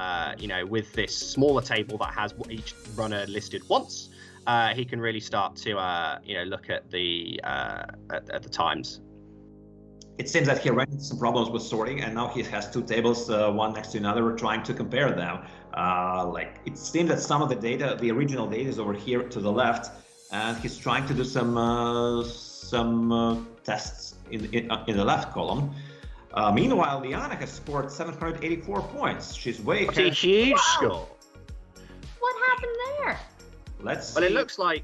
with this smaller table that has each runner listed once. He can really start to, look at the times. It seems that he ran into some problems with sorting, and now he has two tables, one next to another, trying to compare them. Like it seems that some of the data, the original data, is over here to the left, and he's trying to do some tests in the left column. Meanwhile, Lianna has scored 784 points. She's way ahead. It's a huge score. What happened there? Let's. Well, it looks like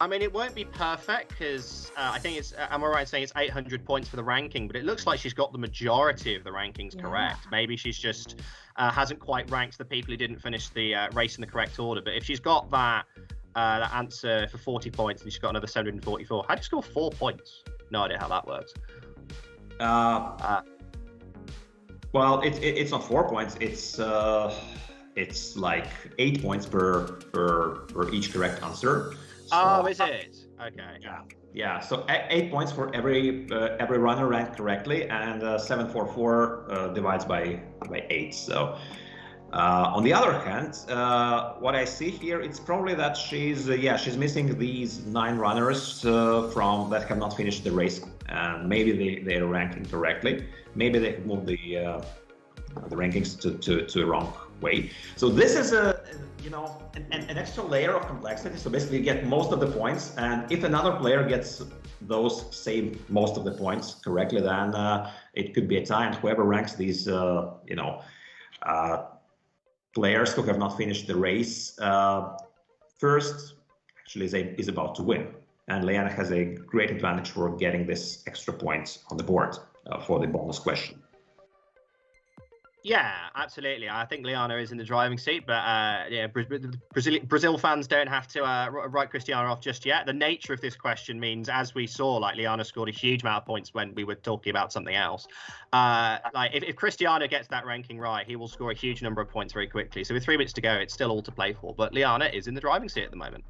I mean, it won't be perfect because I think it's, am I right in saying it's 800 points for the ranking, but it looks like she's got the majority of the rankings correct. Maybe she's just hasn't quite ranked the people who didn't finish the race in the correct order. But if she's got that answer for 40 points and she's got another 744, how do you score 4 points? No idea how that works. Well, it's not 4 points. It's like 8 points per each correct answer. So, is it? Okay. Yeah. So 8 points for every runner ranked correctly, and 744 divides by 8. So on the other hand, what I see here, it's probably that she's missing these 9 runners from that have not finished the race, and maybe they're ranking correctly. Maybe they have moved the rankings to the wrong way. So this is an extra layer of complexity. So basically you get most of the points, and if another player gets those same most of the points correctly, then it could be a tie, and whoever ranks these players who have not finished the race first actually is about to win, and Lyanna has a great advantage for getting this extra points on the board for the bonus question. Yeah, absolutely. I think Lyanna is in the driving seat, but Brazil fans don't have to write Cristiano off just yet. The nature of this question means, as we saw, like Lyanna scored a huge amount of points when we were talking about something else. Like if Cristiano gets that ranking right, he will score a huge number of points very quickly. So with 3 minutes to go, it's still all to play for. But Lyanna is in the driving seat at the moment.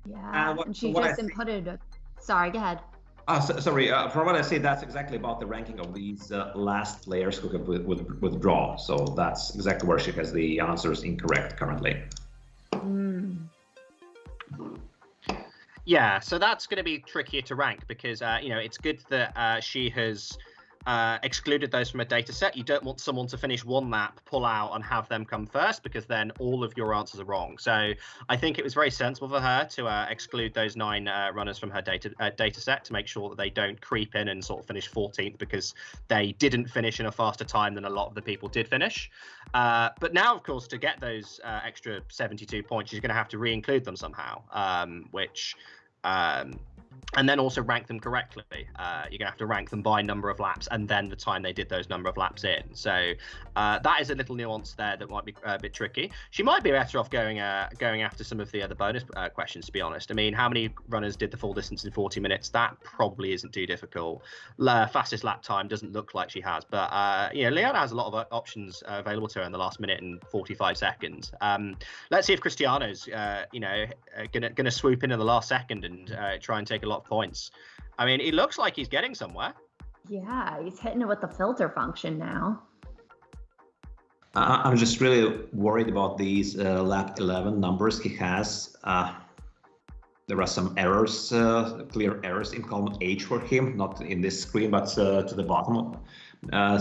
Yeah, and she just inputted. Sorry, go ahead. Sorry, from what I see, that's exactly about the ranking of these last players who have withdrawn. So that's exactly where she has the answers incorrect currently. Yeah, so that's going to be trickier to rank because, it's good that she has excluded those from a data set. You don't want someone to finish one lap, pull out, and have them come first, because then all of your answers are wrong. So I think it was very sensible for her to exclude those 9 runners from her data set to make sure that they don't creep in and sort of finish 14th because they didn't finish in a faster time than a lot of the people did finish. But now, of course, to get those extra 72 points, she's going to have to re-include them somehow, and then also rank them correctly. You're gonna have to rank them by number of laps and then the time they did those number of laps in. So that is a little nuance there that might be a bit tricky. She might be better off going after some of the other bonus questions, to be honest. I mean, how many runners did the full distance in 40 minutes? That probably isn't too difficult. Fastest lap time doesn't look like she has, but Lyanna has a lot of options available to her in the last minute and 45 seconds. Let's see if Cristiano's gonna swoop in the last second and try and take a lot of points. I mean, it looks like he's getting somewhere. Yeah, he's hitting it with the filter function now. I'm just really worried about these lap 11 numbers he has. There are some errors, clear errors in column H for him, not in this screen, but to the bottom.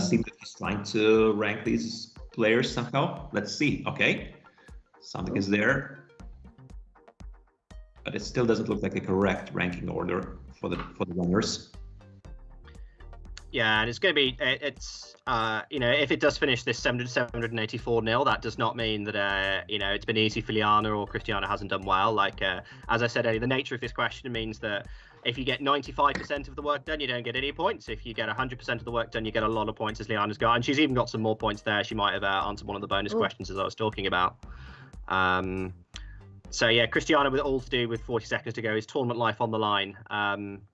Seems that he's trying to rank these players somehow. Let's see. Okay, something is there. But it still doesn't look like a correct ranking order for the runners. Yeah, and it's going to be if it does finish this 784 nil, that does not mean that it's been easy for Lyanna or Cristiano hasn't done well. Like as I said earlier, the nature of this question means that if you get 95% of the work done, you don't get any points. If you get 100% of the work done, you get a lot of points, as Lyanna's got, and she's even got some more points there. She might have answered one of the bonus questions as I was talking about. So yeah, Cristiano with all to do with 40 seconds to go, his tournament life on the line.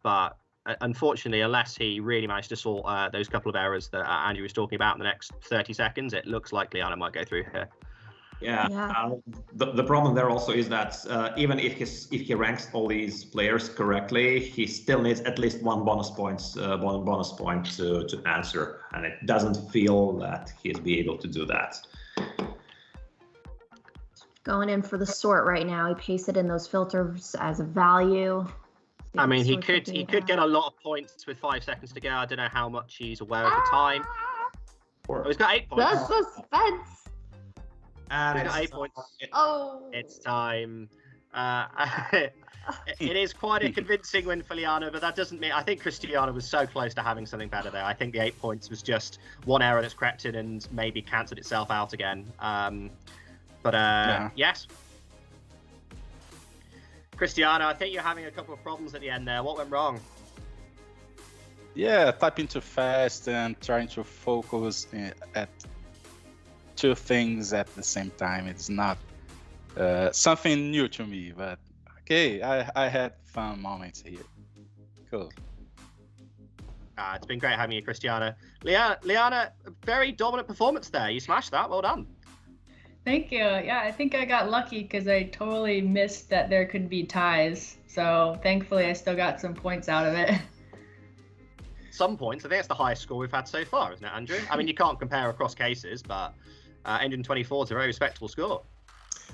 But unfortunately, unless he really managed to sort those couple of errors that Andrew was talking about in the next 30 seconds, it looks like Lyanna might go through here. Yeah. The problem there also is that even if he ranks all these players correctly, he still needs at least one bonus point to answer, and it doesn't feel that he'll be able to do that. Going in for the sort right now. He pasted in those filters as a value. I mean, he could get a lot of points with 5 seconds to go. I don't know how much he's aware of the time. He's got 8 points. The suspense. And he's got 8 points. It's time. It is quite a convincing win for Lyanna, but that doesn't mean. I think Cristiano was so close to having something better there. I think the 8 points was just one error that's crept in and maybe cancelled itself out again. Yes. Cristiano, I think you're having a couple of problems at the end there. What went wrong? Yeah, typing too fast and trying to focus at two things at the same time. It's not something new to me, but okay, I had fun moments here. Cool. It's been great having you, Cristiano. Lyanna, very dominant performance there. You smashed that. Well done. Thank you. Yeah, I think I got lucky because I totally missed that there could be ties. So thankfully, I still got some points out of it. Some points. I think it's the highest score we've had so far, isn't it, Andrew? I mean, you can't compare across cases, but 124 is a very respectable score.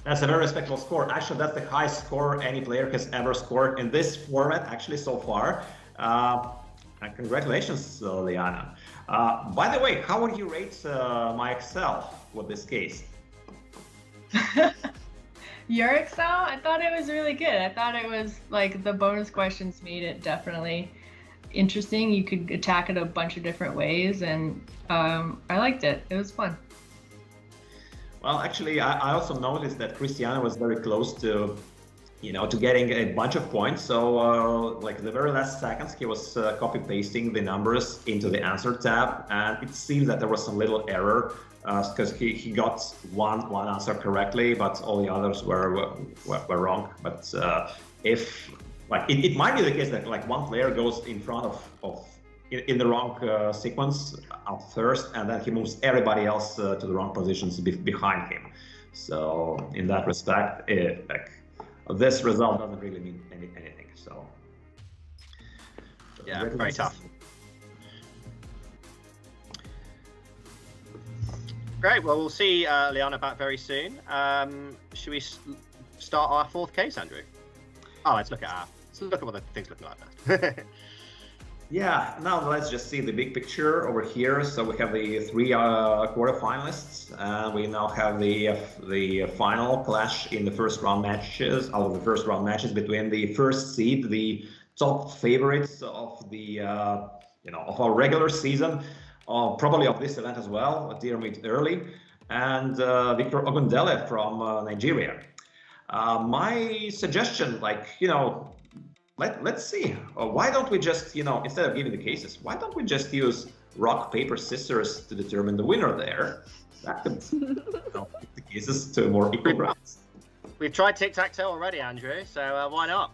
That's a very respectable score. Actually, that's the highest score any player has ever scored in this format, actually, so far. And congratulations, Lianna. By the way, how would you rate my Excel with this case? Your Excel? I thought it was really good. I thought it was like the bonus questions made it definitely interesting. You could attack it a bunch of different ways, and I liked it. It was fun. Well, actually, I also noticed that Cristiano was very close to, to getting a bunch of points. So, like the very last seconds, he was copy pasting the numbers into the answer tab, and it seems that there was some little error because he got one answer correctly, but all the others were wrong. But if like it might be the case that like one player goes in front of in the wrong sequence at first, and then he moves everybody else to the wrong positions behind him. So in that respect, this result doesn't really mean anything. So yeah, very tough. Great. Well, we'll see Lyanna back very soon. Should we start our fourth case, Andrew? Oh, let's look at what the thing's looking like first. Yeah, now let's just see the big picture over here. So we have the three quarterfinalists, and we now have the final clash in the first round matches. Out of the first round matches between the first seed, the top favorites of the of our regular season, probably of this event as well, Diarmuid early, and Victor Ogundele from Nigeria. My suggestion, let's see. Why don't we just, instead of giving the cases, why don't we just use rock, paper, scissors to determine the winner there? That could put the cases to more equal rounds. We've tried tic-tac-toe already, Andrew, so why not?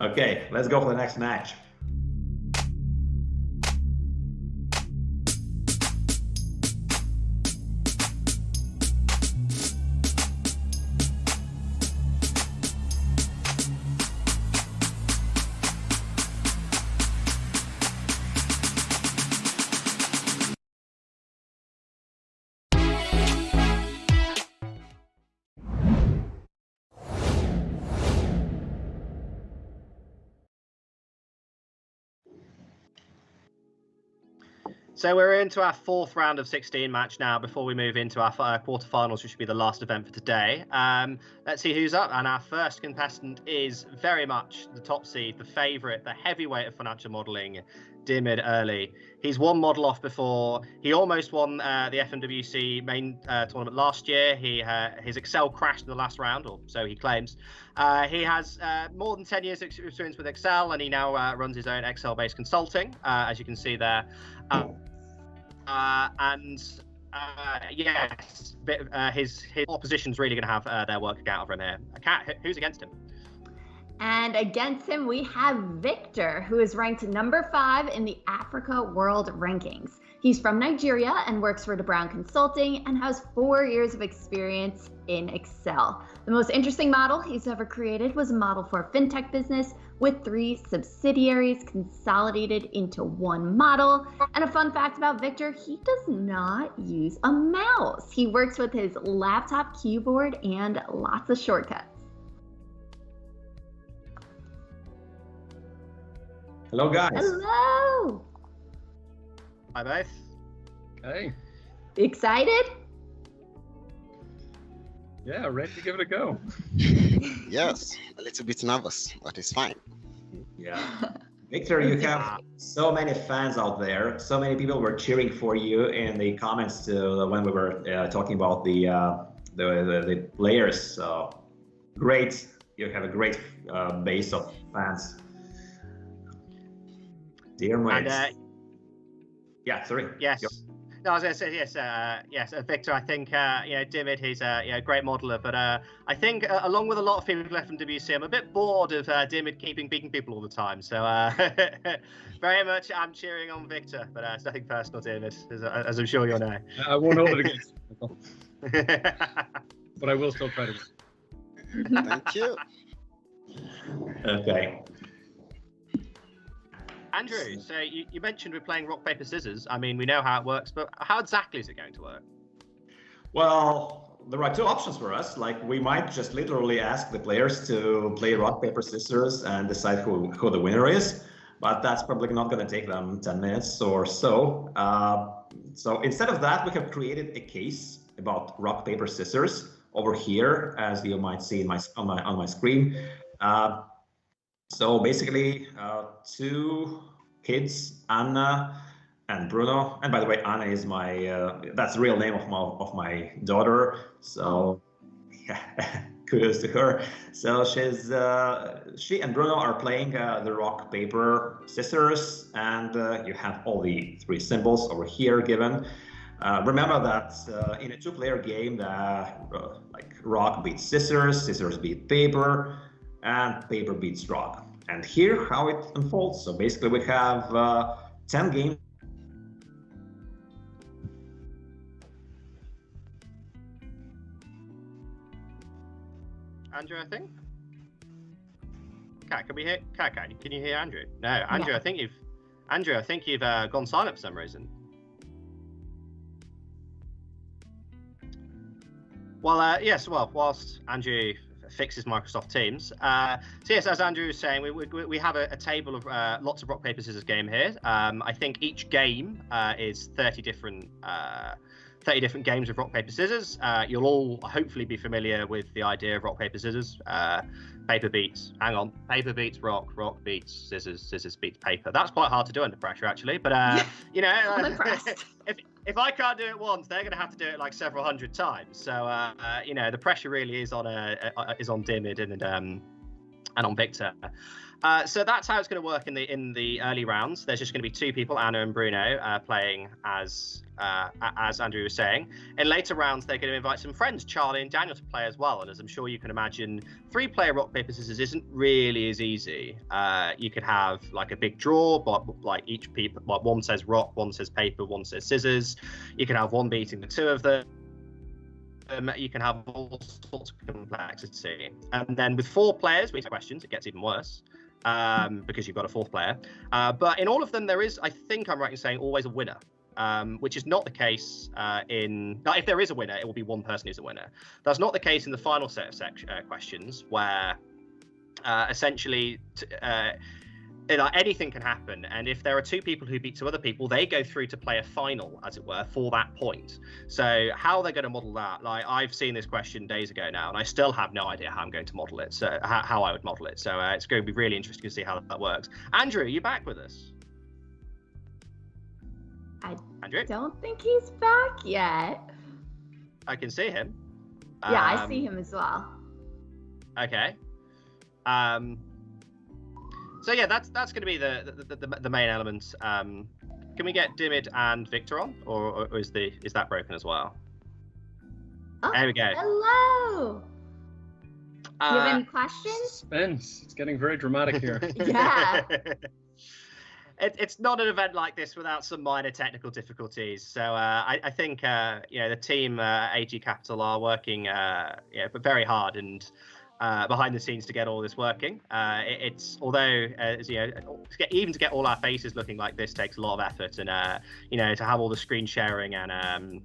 Okay, let's go for the next match. So we're into our fourth round of 16 match now before we move into our quarterfinals, which should be the last event for today. Let's see who's up. And our first contestant is very much the top seed, the favourite, the heavyweight of financial modelling, Diarmuid early. He's won model off before. He almost won the FMWC main tournament last year. His Excel crashed in the last round, or so he claims. He has more than 10 years experience with Excel, and he now runs his own Excel-based consulting, as you can see there. Yes, his opposition's really going to have their work cut out for him here. Kat, who's against him? And against him, we have Victor, who is ranked number 5 in the Africa World Rankings. He's from Nigeria and works for DeBrown Consulting and has 4 years of experience in Excel. The most interesting model he's ever created was a model for a fintech business with 3 subsidiaries consolidated into one model. And a fun fact about Victor, he does not use a mouse. He works with his laptop keyboard and lots of shortcuts. Hello, guys. Hello. Hi, both. Hey. Excited? Yeah, ready to give it a go. Yes, a little bit nervous, but it's fine. Yeah. Victor, you have so many fans out there. So many people were cheering for you in the comments when we were talking about the players. So great. You have a great base of fans. Diarmuid. And yeah, sorry. yes. Yep. No, I was going to say yes. Yes, Victor. I think Diarmuid. He's a great modeler, but I think along with a lot of people at FMWC, I'm a bit bored of Diarmuid beating people all the time. So very much I'm cheering on Victor, but it's nothing personal, Diarmuid, as I'm sure you'll know. I won't hold it against you, but I will still try to win. Thank you. Okay. Andrew, so you mentioned we're playing rock, paper, scissors. I mean, we know how it works, but how exactly is it going to work? Well, there are two options for us. Like, we might just literally ask the players to play rock, paper, scissors and decide who the winner is, but that's probably not going to take them 10 minutes or so. So instead of that, we have created a case about rock, paper, scissors over here, as you might see on my screen. So basically, two kids, Anna and Bruno. And by the way, Anna is that's the real name of my daughter. So yeah, kudos to her. So she and Bruno are playing the rock, paper, scissors, and you have all the three symbols over here given. Remember that in a two-player game, like rock beats scissors, scissors beat paper, and paper beats rock. And here how it unfolds. So basically we have 10 games. Andrew, I think. Kat, can we hear? Kat, can you hear Andrew? No, Andrew, Yeah. I think you've gone silent for some reason. Well, yes. Well, whilst Andrew fixes Microsoft Teams, so yes, as Andrew was saying, we have a table of lots of rock paper scissors game here. I think each game is 30 different games of rock paper scissors. You'll all hopefully be familiar with the idea of rock paper scissors. Paper beats rock, rock beats scissors, scissors beats paper. That's quite hard to do under pressure, actually. But you know, I'm impressed. if I can't do it once, they're going to have to do it like several hundred times. So you know, the pressure really is on Diarmuid and on Victor. So that's how it's going to work in the early rounds. There's just going to be two people, Anna and Bruno, playing as Andrew was saying. In later rounds, they're going to invite some friends, Charlie and Daniel, to play as well. And as I'm sure you can imagine, 3-player rock paper scissors isn't really as easy. You could have like a big draw, but like each people, like one says rock, one says paper, one says scissors. You can have one beating the two of them. You can have all sorts of complexity. And then with 4 players, we have questions. It gets even worse. Because you've got a 4th player. But in all of them, there is, I think I'm right in saying, always a winner, which is not the case if there is a winner, it will be one person who's a winner. That's not the case in the final set of questions, where essentially anything can happen. And if there are 2 people who beat 2 other people, they go through to play a final, as it were, for that point. So how they're going to model that, like, I've seen this question days ago now, and I still have no idea how I'm going to model it, so how I would model it. So it's going to be really interesting to see how that works. Andrew, are you back with us? Andrew? Don't think he's back yet. I can see him. Yeah, I see him as well. Okay. So yeah, that's going to be the main elements. Can we get Diarmuid and Victor on, or is that broken as well? Oh, there we go. Hello. Do you have any questions? Suspense. It's getting very dramatic here. Yeah. It's not an event like this without some minor technical difficulties. So I think the team AG Capital are working but very hard and behind the scenes to get all this working. It's although even to get all our faces looking like this takes a lot of effort, and to have all the screen sharing and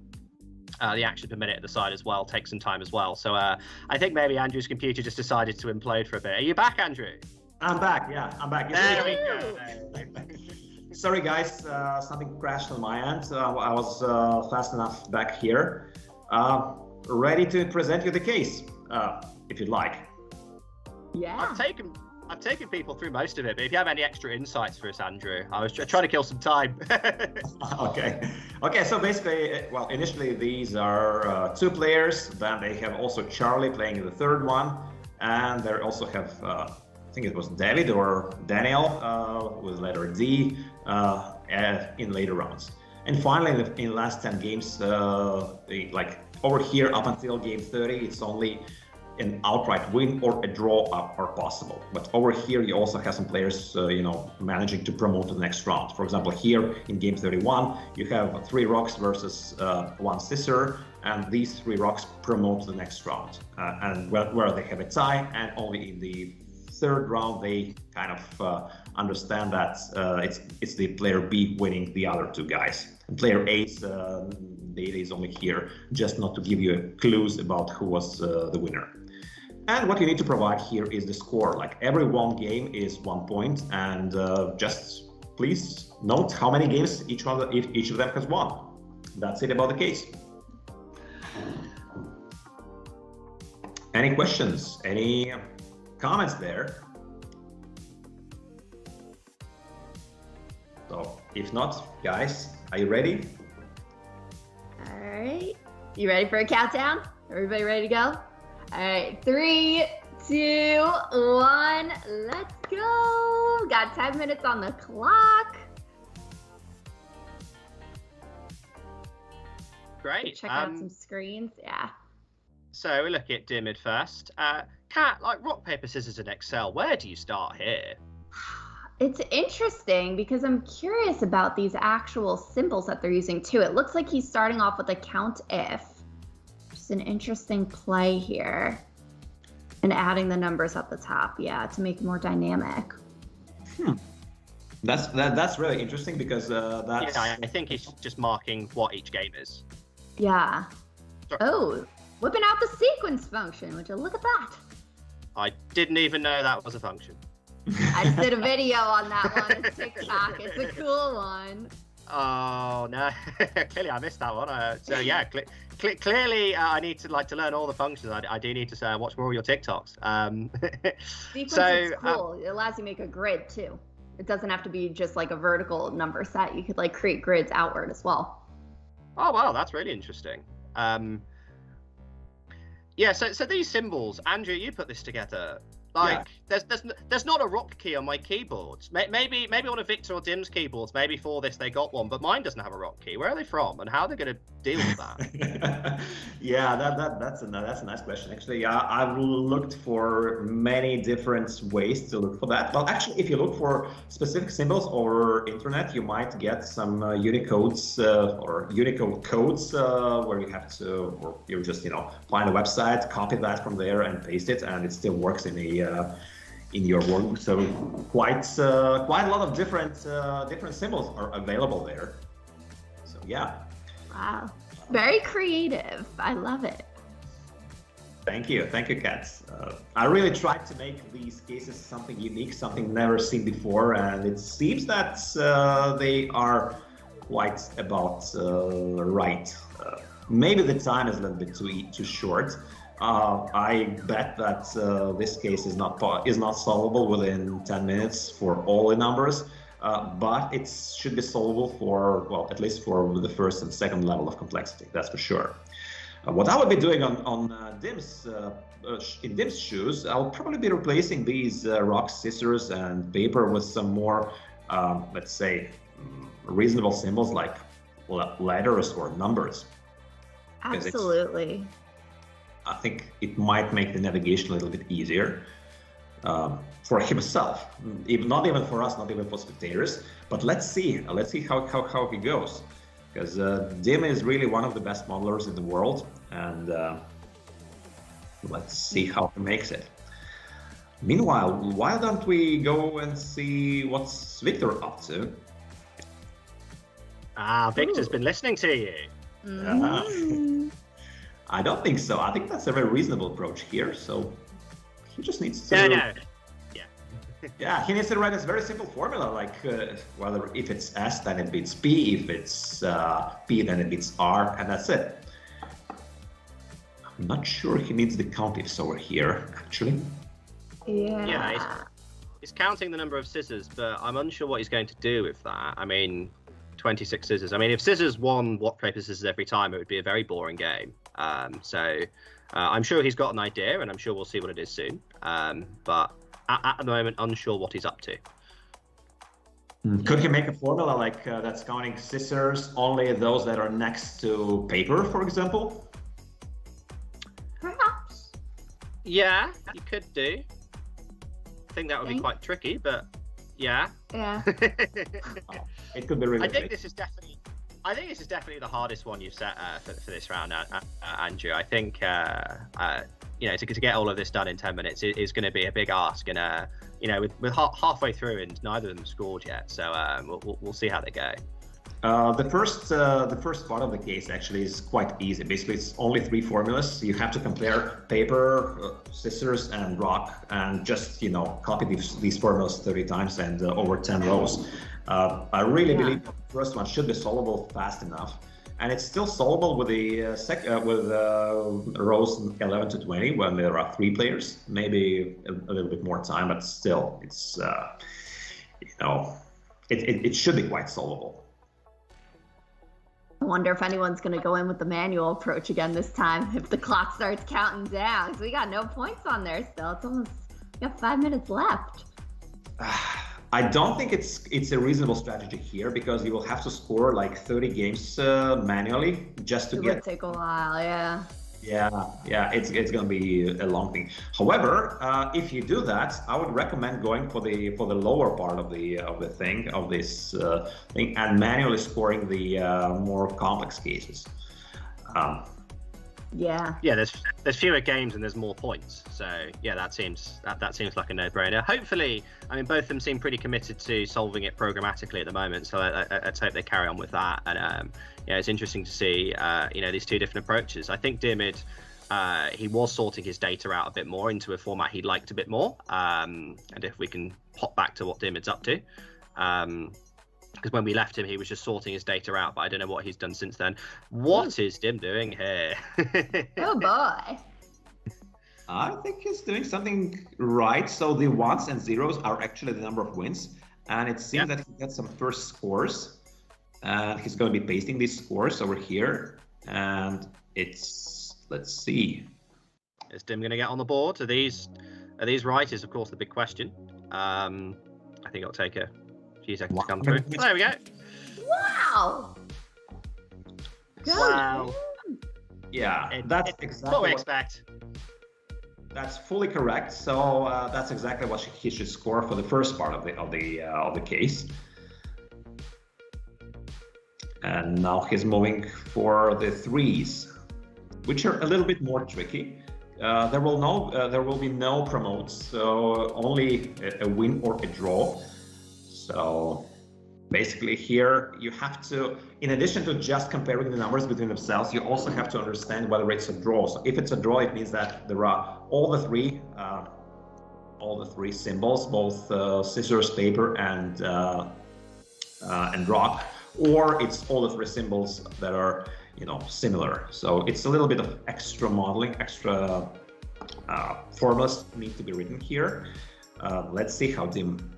the action per minute at the side as well takes some time as well. So I think maybe Andrew's computer just decided to implode for a bit. Are you back, Andrew? I'm back. Yeah, I'm back. There we go. Sorry guys, something crashed on my end. I was fast enough back here. Ready to present you the case, if you'd like. Yeah. I've taken people through most of it, but if you have any extra insights for us, Andrew, I was trying to kill some time. Okay. So basically, well, initially these are 2 players. Then they have also Charlie playing the 3rd one, And they also have, I think it was David or Daniel with letter D in later rounds. And finally, in the last 10 games, like over here up until game 30, it's only an outright win or a draw are possible. But over here, you also have some players, managing to promote to the next round. For example, here in game 31, you have 3 rocks versus 1 scissor, and these 3 rocks promote to the next round. And where they have a tie, and only in the 3rd round they kind of understand that it's the player B winning the other 2 guys. And player A's data is only here just not to give you clues about who was the winner. And what you need to provide here is the score. Like every 1 game is 1 point, and just please note how many games each of them has won. That's it about the case. Any questions? Any comments there? So if not, guys, are you ready? All right. You ready for a countdown? Everybody ready to go? All right, 3, 2, 1, let's go. Got 10 minutes on the clock. Great. Check out some screens. Yeah. So we look at Diarmuid first. Kat, like rock, paper, scissors in Excel, where do you start here? It's interesting because I'm curious about these actual symbols that they're using too. It looks like he's starting off with a count if. Just an interesting play here. And adding the numbers at the top, yeah, to make it more dynamic. That's really interesting because that's... Yeah, I think he's just marking what each game is. Yeah. Sorry. Oh, whipping out the sequence function. Would you look at that? I didn't even know that was a function. I just did a video on that one on TikTok. It's a cool one. Oh no, clearly I missed that one. So yeah, clearly I need to learn all the functions. I do need to watch more of your TikToks. Sequence is cool. It allows you to make a grid too. It doesn't have to be just like a vertical number set. You could like create grids outward as well. Oh wow, that's really interesting. Yeah, so these symbols, Andrew, you put this together. Like, yeah. There's not a rock key on my keyboards. Maybe on a Victor or Dim's keyboards, maybe for this they got one, but mine doesn't have a rock key. Where are they from, and how are they going to deal with that? Yeah, that's a nice question. Actually, I've looked for many different ways to look for that. Well, actually, if you look for specific symbols over internet, you might get some Unicodes or Unicode codes where you have to, or you just find a website, copy that from there, and paste it, and it still works in your work. So quite a lot of different symbols are available there. So yeah. Wow, very creative. I love it. Thank you, Kat. I really tried to make these cases something unique, something never seen before, and it seems that they are quite about right. Maybe the time is a little bit too short. I bet that this case is not solvable within 10 minutes for all the numbers, but it should be solvable for, well, at least for the first and second level of complexity, that's for sure. What I would be doing on Dim's in Dim's shoes, I'll probably be replacing these rocks, scissors, and paper with some more, let's say, reasonable symbols like letters or numbers. Absolutely. I think it might make the navigation a little bit easier for himself, not even for us, not even for spectators. But let's see how he goes, because Dim is really one of the best modelers in the world, and let's see how he makes it. Meanwhile, why don't we go and see what's Victor up to? Victor's been listening to you. I don't think so. I think that's a very reasonable approach here. So he just needs to. No. Yeah, he needs to write this very simple formula, like whether if it's S, then it beats P. If it's P, then it beats R, and that's it. I'm not sure he needs the count ifs over here, actually. Yeah. He's counting the number of scissors, but I'm unsure what he's going to do with that. I mean, 26 scissors. I mean, if scissors won rock, paper, scissors every time, it would be a very boring game. So I'm sure he's got an idea, and I'm sure we'll see what it is soon. but at the moment, unsure what he's up to. Could he make a formula like that's counting scissors only those that are next to paper, for example? Perhaps. Yeah, you could do. I think that would be quite tricky, but yeah. Yeah. It could be really. I think this is definitely the hardest one you've set for this round, Andrew. I think you know, to get all of this done in 10 minutes is going to be a big ask, and you know, with halfway through and neither of them scored yet, so we'll see how they go. The first part of the case actually is quite easy. Basically, it's only 3 formulas. You have to compare paper, scissors, and rock, and just, you know, copy these formulas 30 times and over 10 rows. I really believe the first one should be solvable fast enough, and it's still solvable with the rows 11 to 20 when there are 3 players. Maybe a little bit more time, but still, it's you know, it should be quite solvable. I wonder if anyone's going to go in with the manual approach again this time if the clock starts counting down, because we got no points on there still. It's almost, we got 5 minutes left. I don't think it's a reasonable strategy here, because you will have to score like 30 games manually just to It get. would take a while, yeah. Yeah, it's going to be a long thing. However, if you do that, I would recommend going for the lower part of this thing and manually scoring the more complex cases. Yeah. There's fewer games and there's more points. So yeah, that seems like a no-brainer. Hopefully, I mean, both of them seem pretty committed to solving it programmatically at the moment. So let's hope they carry on with that. And yeah, it's interesting to see you know, these 2 different approaches. I think Diarmuid, he was sorting his data out a bit more into a format he liked a bit more. And if we can hop back to what Diarmuid's up to. Because when we left him, he was just sorting his data out, but I don't know what he's done since then. What is Dim doing here? Oh boy. I think he's doing something right. So the 1s and 0s are actually the number of wins, and it seems that he got some first scores, and he's going to be pasting these scores over here. And it's, let's see. Is Dim going to get on the board? Are these right? Is of course the big question. I think it'll take a few seconds to come through. There we go. Wow. Wow. Yeah, that's exactly what we expect. That's fully correct. So that's exactly what he should score for the first part of the case. And now he's moving for the 3s, which are a little bit more tricky. There will be no promotes, so only a win or a draw. So basically here you have to, in addition to just comparing the numbers between themselves, you also have to understand whether it's a draw. So if it's a draw, it means that there are all the three symbols, both scissors, paper, and rock, or it's all the 3 symbols that are, you know, similar. So it's a little bit of extra modeling, extra formulas need to be written here. Let's see how Dim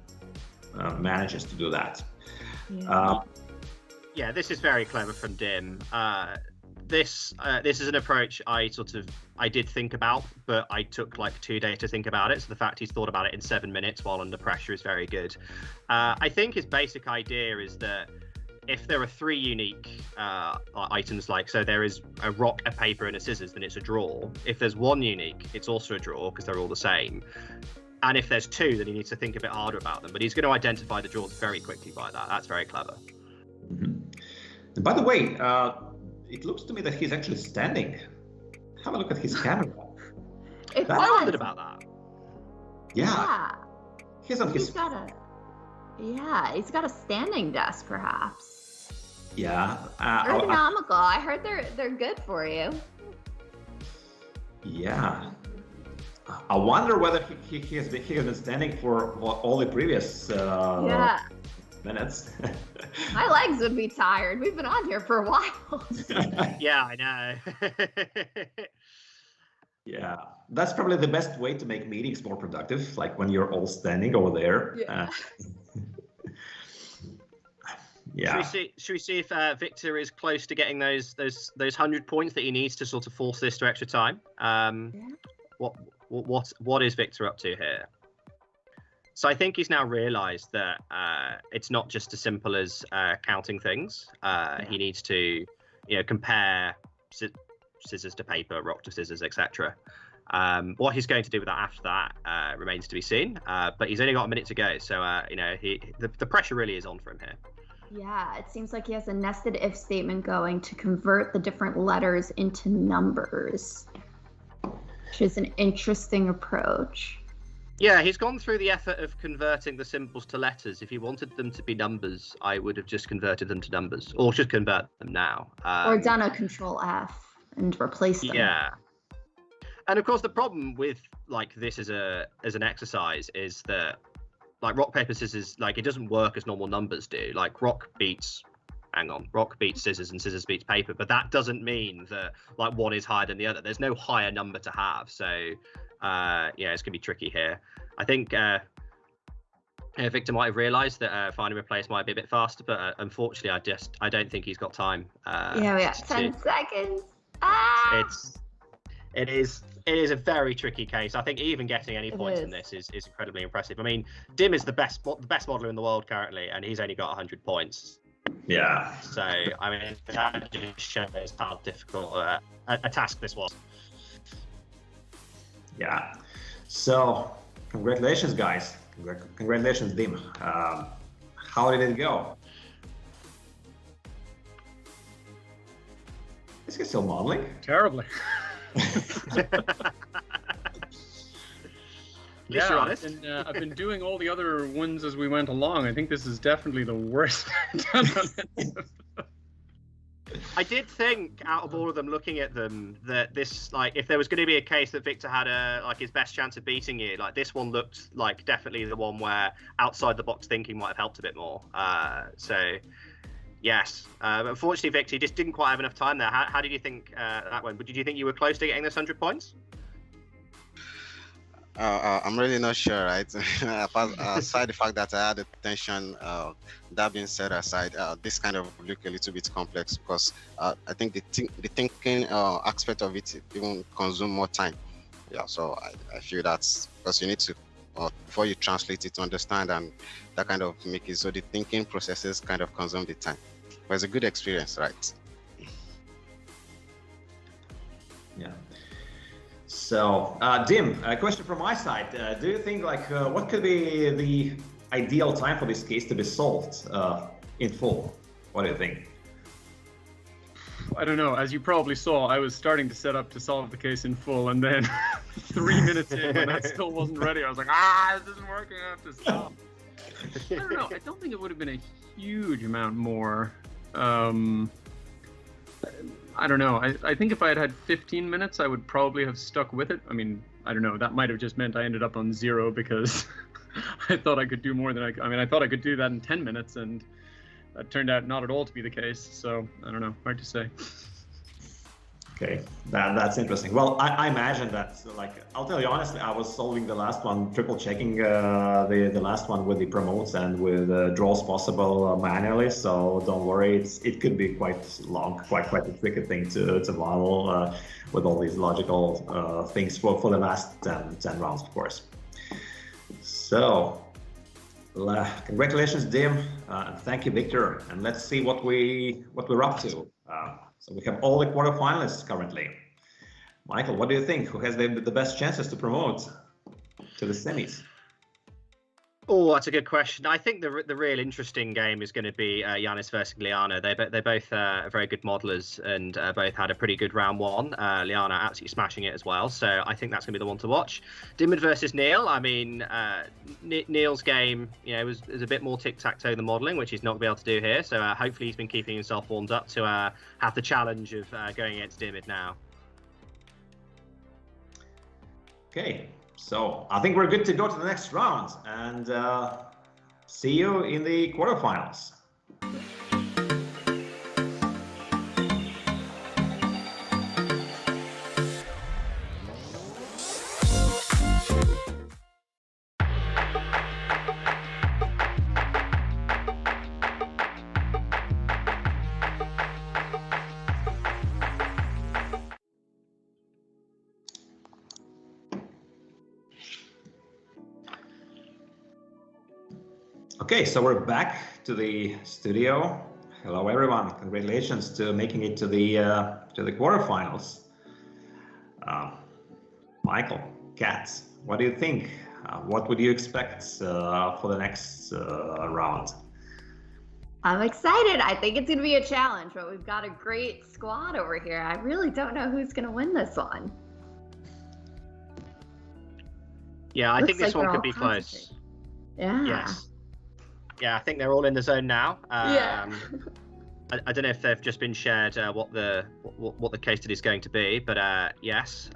manages to do that. Yeah, this is very clever from Dim. This is an approach I did think about, but I took like 2 days to think about it. So the fact he's thought about it in 7 minutes while under pressure is very good. I think his basic idea is that if there are 3 unique items, like, so there is a rock, a paper, and a scissors, then it's a draw. If there's 1 unique, it's also a draw because they're all the same. And if there's 2, then he needs to think a bit harder about them. But he's going to identify the draws very quickly by that. That's very clever. Mm-hmm. By the way, it looks to me that he's actually standing. Have a look at his camera. I wondered about that. Yeah. He's on his... he's got a standing desk, perhaps. Yeah. Ergonomical. I heard they're good for you. Yeah. I wonder whether he has been standing for all the previous minutes. My legs would be tired. We've been on here for a while. Yeah, I know. Yeah, that's probably the best way to make meetings more productive, like when you're all standing over there. Yeah. Yeah. Should we see if Victor is close to getting those 100 points that he needs to sort of force this to extra time? what is Victor up to here? So I think he's now realised that it's not just as simple as counting things. He needs to, compare scissors to paper, rock to scissors, etc. What he's going to do with that after that remains to be seen. But he's only got a minute to go, so the pressure really is on for him here. Yeah, it seems like he has a nested if statement going to convert the different letters into numbers, which is an interesting approach. Yeah, he's gone through the effort of converting the symbols to letters. If he wanted them to be numbers, I would have just converted them to numbers, or just convert them now. Or done a Control F and replaced them. Yeah. And of course, the problem with this as an exercise is that rock paper scissors, it doesn't work as normal numbers do. Rock beats scissors and scissors beats paper, but that doesn't mean that one is higher than the other. There's no higher number to have, so it's gonna be tricky here. I think Victor might have realised that finding a place might be a bit faster, but unfortunately, I don't think he's got time. We got 10 seconds. It is a very tricky case. I think even getting any points in this is incredibly impressive. I mean, Dim is the best modeler in the world currently, and he's only got 100 points. Yeah. So, I mean, that just shows how difficult a task this was. Yeah. So, congratulations, guys. Congratulations, Dim. How did it go? Is he still modeling? Terribly. Yeah, you're honest. I've been doing all the other ones as we went along. I think this is definitely the worst I've done on it. I did think, out of all of them, looking at them, that this, if there was going to be a case that Victor had his best chance of beating you, this one looked like definitely the one where outside the box thinking might have helped a bit more. So, yes. But unfortunately, Victor, you just didn't quite have enough time there. How did you think that went? Did you think you were close to getting this 100 points? I'm really not sure, right? Aside the fact that I had the tension, that being said aside, this kind of look a little bit complex because I think the thinking aspect of it even consume more time. Yeah, so I feel that's because you need to, before you translate it, to understand and that kind of make it, so the thinking processes kind of consume the time. But it's a good experience, right? Yeah. So, Dim, a question from my side. Do you think, what could be the ideal time for this case to be solved in full? What do you think? I don't know. As you probably saw, I was starting to set up to solve the case in full, and then 3 minutes in, when that still wasn't ready, I was like, this isn't working, I have to stop. I don't know. I don't think it would have been a huge amount more. I don't know. I think if I had 15 minutes, I would probably have stuck with it. I mean, I don't know. That might have just meant I ended up on 0 because I thought I could do more than I thought I could do that in 10 minutes, and that turned out not at all to be the case. So I don't know. Hard to say. Okay, that's interesting. Well, I imagine that, I'll tell you honestly, I was solving the last one, triple checking the last one with the promotes and with draws possible manually. So don't worry, it could be quite long, quite a tricky thing to model with all these logical things for the last 10 rounds, of course. So, congratulations, Dim, and thank you, Victor. And let's see what we're up to. So we have all the quarterfinalists currently. Michael, what do you think? Who has the best chances to promote to the semis? Oh, that's a good question. I think the real interesting game is going to be Janis versus Lyanna. They both are very good modelers and both had a pretty good round one. Lyanna absolutely smashing it as well. So I think that's going to be the one to watch. Diarmuid versus Niel. I mean, Niel's game, was a bit more tic-tac-toe than modeling, which he's not going to be able to do here. So hopefully he's been keeping himself warmed up to have the challenge of going against Diarmuid now. Okay. So I think we're good to go to the next round and see you in the quarterfinals. Okay, so we're back to the studio. Hello, everyone. Congratulations to making it to the quarterfinals. Michael, Kat, what do you think? What would you expect for the next round? I'm excited. I think it's going to be a challenge, but we've got a great squad over here. I really don't know who's going to win this one. Yeah, I think this one could be close. Yeah. Yes. Yeah, I think they're all in the zone now. Yeah. I don't know if they've just been shared what the case study is going to be, but yes.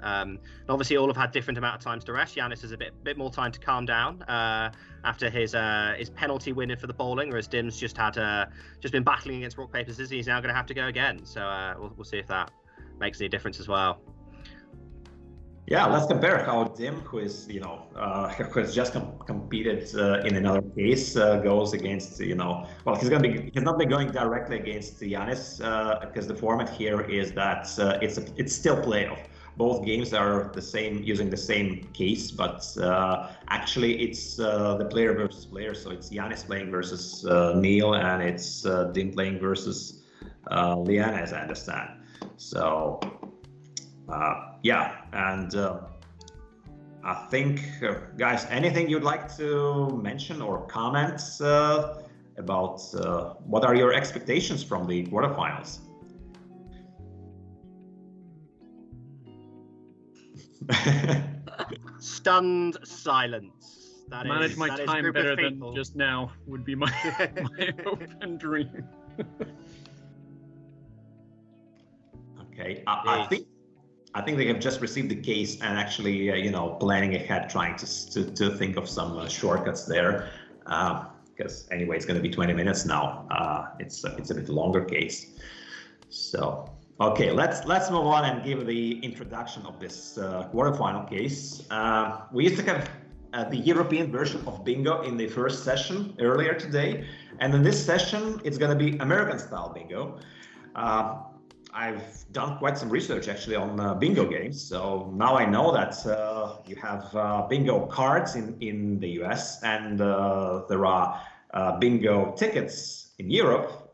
Obviously, all have had different amount of times to rest. Janis has a bit more time to calm down after his penalty win for the bowling, whereas Dim's just been battling against rock paper scissors. He's now going to have to go again. So we'll see if that makes any difference as well. Yeah, let's compare how Dim, who is who has just competed in another case, goes against well, he's not been going directly against Janis because the format here is that it's still playoff. Both games are the same, using the same case, but actually it's the player versus player. So it's Janis playing versus Niel, and it's Dim playing versus Lianna, as I understand. So. Yeah, and I think, guys, anything you'd like to mention or comment about what are your expectations from the quarterfinals? Stunned silence. Manage my time better than just now would be my open dream. Okay, I think they have just received the case and actually, planning ahead, trying to think of some shortcuts there, because anyway, it's going to be 20 minutes now. It's a bit longer case. So, okay, let's move on and give the introduction of this quarterfinal case. We used to have the European version of bingo in the first session earlier today, and in this session, it's going to be American-style bingo. I've done quite some research actually on bingo games, so now I know that you have bingo cards in the US, and there are bingo tickets in Europe.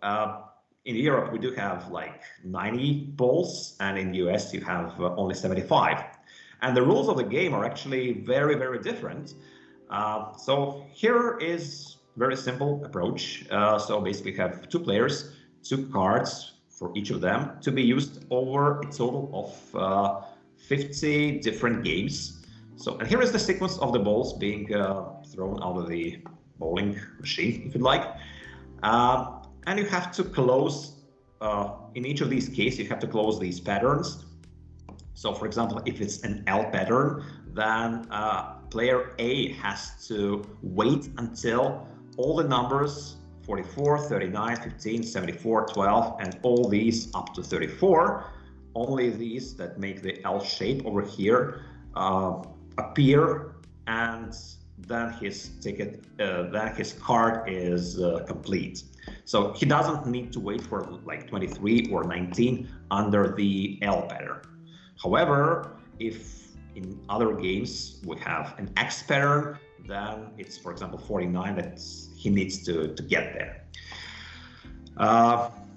In Europe, we do have like 90 balls, and in the US, you have only 75. And the rules of the game are actually very, very different. So here is very simple approach. So basically, you have two players, two cards for each of them to be used over a total of 50 different games. So, and here is the sequence of the balls being thrown out of the bowling machine, if you'd like. And you have to close, in each of these cases, you have to close these patterns. So, for example, if it's an L pattern, then player A has to wait until all the numbers 44, 39, 15, 74, 12, and all these up to 34, only these that make the L shape over here appear, and then his ticket, then his card is complete. So he doesn't need to wait for like 23 or 19 under the L pattern. However, if in other games we have an X pattern, then it's, for example, 49 that he needs to get there.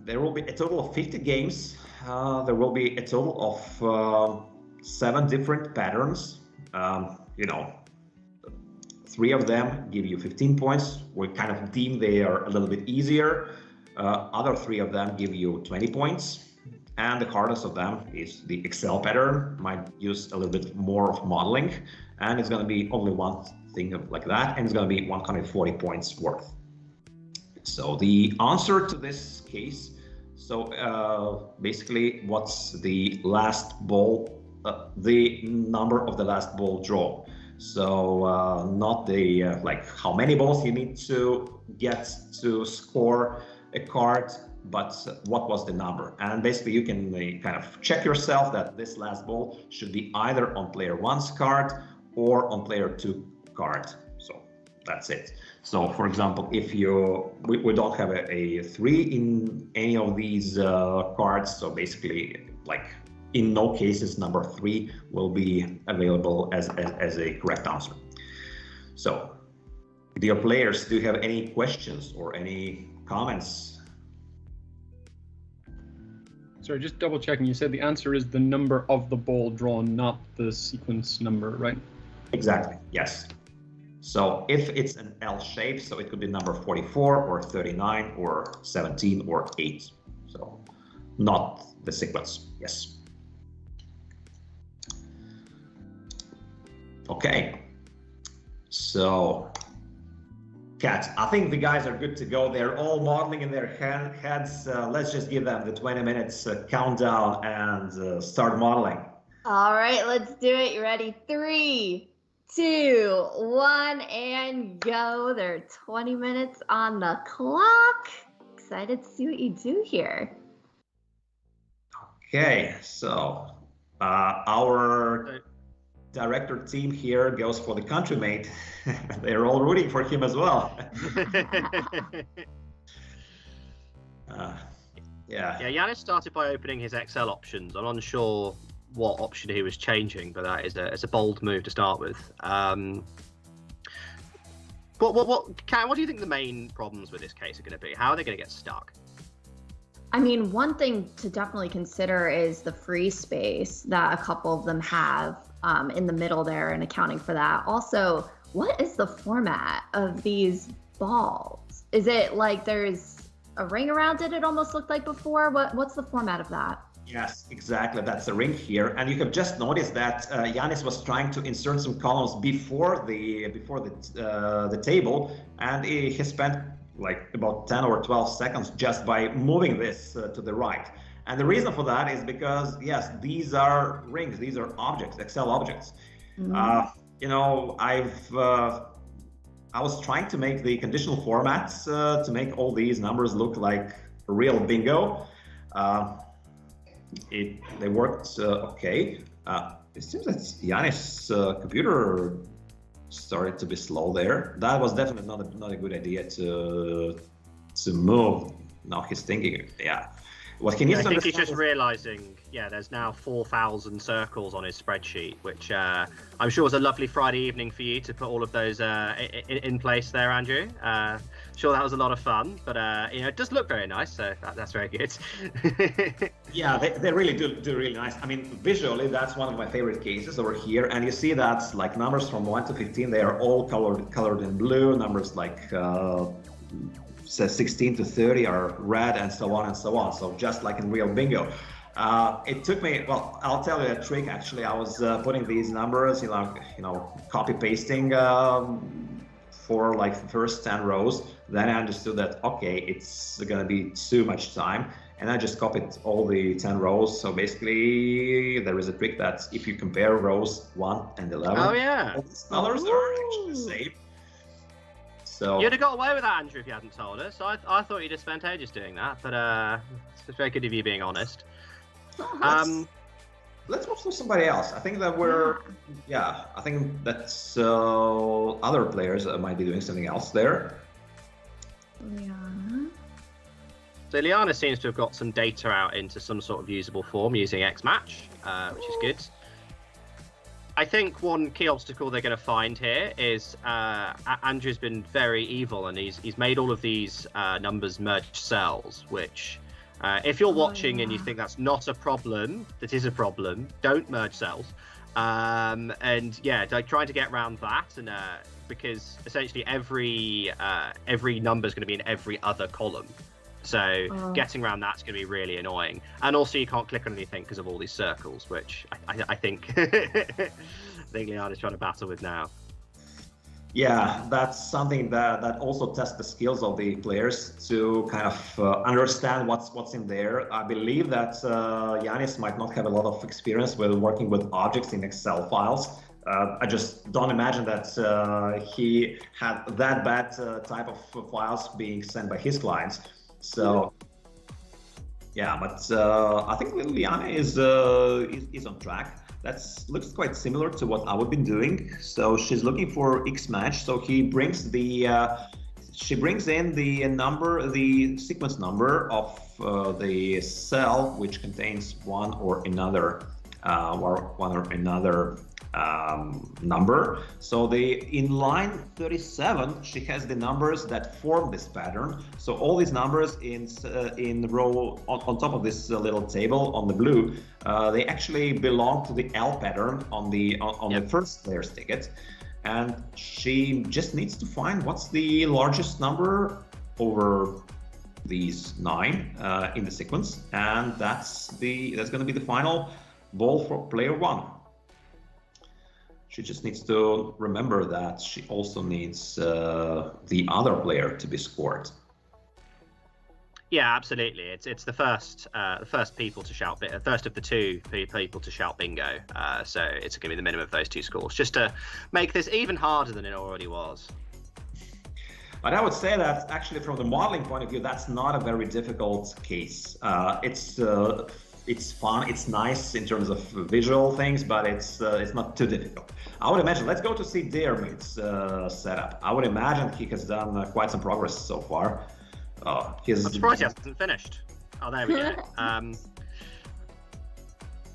There will be a total of 50 games. There will be a total of 7 different patterns. 3 of them give you 15 points. We kind of deem they are a little bit easier. Other 3 of them give you 20 points. And the hardest of them is the Excel pattern. Might use a little bit more of modeling. And it's going to be only one thing like that. And it's going to be 140 points worth. So the answer to this case, basically what's the last ball, the number of the last ball draw. So not the like how many balls you need to get to score a card, but what was the number. And basically you can kind of check yourself that this last ball should be either on player 1's card or on player 2 card. So that's it. So for example, if we don't have a 3 in any of these cards, so basically like in no cases number 3 will be available as a correct answer. So Dear players, do you have any questions or any comments? Sorry, just double checking. You said the answer is the number of the ball drawn, not the sequence number, right? Exactly, yes. So if it's an L shape, so it could be number 44 or 39 or 17 or 8. So not the sequence, yes. Okay. So, Kat, I think the guys are good to go. They're all modeling in their heads. Let's just give them the 20 minutes countdown and start modeling. All right, let's do it. You ready? 3, 2, 1, and go. There are 20 minutes on the clock. Excited to see what you do here. Okay, so our director team here goes for the country mate. They're all rooting for him as well. Yeah, Janis started by opening his Excel options. I'm unsure what option he was changing, but that is it's a bold move to start with. What do you think the main problems with this case are going to be? How are they going to get stuck? I mean, one thing to definitely consider is the free space that a couple of them have in the middle there, and accounting for that. Also, what is the format of these balls? Is it like there's a ring around it? It almost looked like before. What's the format of that? Yes, exactly. That's the ring here, and you have just noticed that Janis was trying to insert some columns before the table, and he spent like about 10 or 12 seconds just by moving this to the right. And the reason for that is because, yes, these are rings, these are objects, Excel objects. Mm-hmm. You know, I was trying to make the conditional formats to make all these numbers look like real bingo. They worked okay. It seems that Janis' computer started to be slow there. That was definitely not a good idea to move. Now he's thinking, yeah. What he needs to think he's just realizing, there's now 4,000 circles on his spreadsheet, which I'm sure was a lovely Friday evening for you to put all of those in place there, Andrew. Sure, that was a lot of fun, but it does look very nice, so that's very good. Yeah, they really do really nice. I mean, visually, that's one of my favorite cases over here, and you see that like numbers from 1 to 15, they are all colored in blue. Numbers like 16 to 30 are red, and so on and so on. So just like in real bingo. It took me, well, I'll tell you a trick. Actually, I was putting these numbers, copy pasting for like the first 10 rows. Then I understood that, okay, it's gonna be too much time. And I just copied all the 10 rows. So basically, there is a trick that if you compare rows 1 and 11, all these colors are actually the same. So you'd have got away with that, Andrew, if you hadn't told us. I thought you'd have spent ages doing that, but it's very good of you being honest. Let's move to somebody else. I think that I think that other players might be doing something else there. Lianna. So Lyanna seems to have got some data out into some sort of usable form using Xmatch, which is good. I think one key obstacle they're going to find here is Andrew's been very evil, and he's made all of these numbers merge cells, which if you're watching and you think that's not a problem, that is a problem, don't merge cells. Like trying to get around that, and because essentially every number is going to be in every other column. So getting around that's going to be really annoying, and also you can't click on anything because of all these circles, which I think Lyanna's trying to battle with now. Yeah, that's something that also tests the skills of the players to kind of understand what's in there. I believe that Janis might not have a lot of experience with working with objects in Excel files. I just don't imagine that he had that bad type of files being sent by his clients. So, yeah, but I think Lianna is on track. That looks quite similar to what I would be doing. So she's looking for X match. So she brings in the sequence number of the cell which contains one or another number. So in line 37, she has the numbers that form this pattern. So all these numbers in row on top of this little table on the blue, they actually belong to the L pattern on the first player's ticket. And she just needs to find what's the largest number over these 9 in the sequence, and that's going to be the final ball for player 1. She just needs to remember that she also needs the other player to be scored. Yeah, absolutely. It's the first people to shout, first of the 2 people to shout bingo. So it's going to be the minimum of those 2 scores, just to make this even harder than it already was. But I would say that actually, from the modeling point of view, that's not a very difficult case. It's fun, it's nice in terms of visual things, but it's not too difficult. I would imagine, let's go to see Diarmuid's setup. I would imagine he has done quite some progress so far. I'm surprised he hasn't finished. Oh, there we go.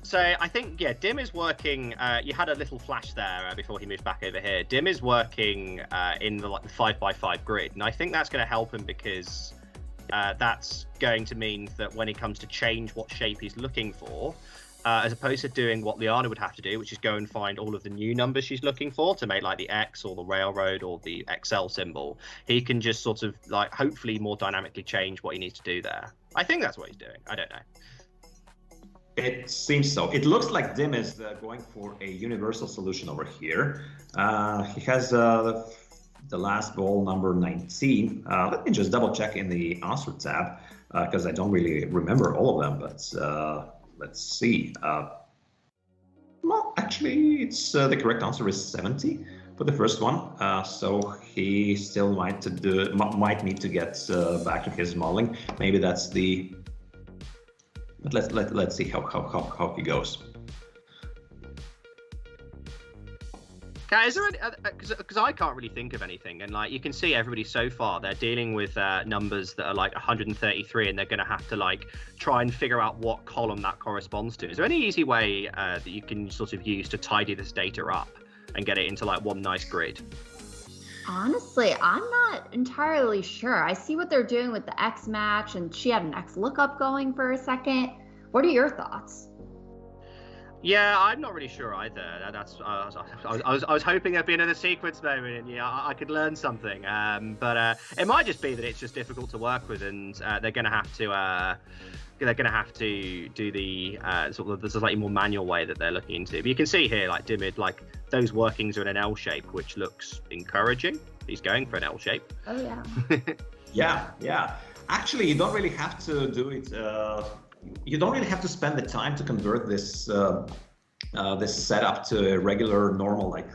So I think, yeah, Dim is working. You had a little flash there before he moved back over here. Dim is working in the 5x5 grid, and I think that's going to help him because that's going to mean that when he comes to change what shape he's looking for, as opposed to doing what Lyanna would have to do, which is go and find all of the new numbers she's looking for to make like the X or the railroad or the XL symbol, he can just sort of like hopefully more dynamically change what he needs to do there. I think that's what he's doing. I don't know. It seems so. It looks like Dim is going for a universal solution over here. He has the last ball, number 19. Let me just double check in the answer tab because I don't really remember all of them, but let's see. Well, actually, it's the correct answer is 70 for the first one. So he still might need to get back to his modeling. Maybe that's the. But let's see how he goes. Okay, is there any, because I can't really think of anything, and like you can see everybody so far, they're dealing with numbers that are like 133, and they're going to have to like try and figure out what column that corresponds to. Is there any easy way that you can sort of use to tidy this data up and get it into like one nice grid? Honestly, I'm not entirely sure. I see what they're doing with the X match, and she had an X lookup going for a second. What are your thoughts? Yeah, I'm not really sure either. I was hoping there'd be another sequence moment, and yeah, I could learn something. But it might just be that it's just difficult to work with, and they're going to have to do the sort of the slightly more manual way that they're looking into. But you can see here, like Diarmuid, like those workings are in an L shape, which looks encouraging. He's going for an L shape. Oh yeah. Yeah. Actually, you don't really have to do it. You don't really have to spend the time to convert this this setup to a regular, normal, like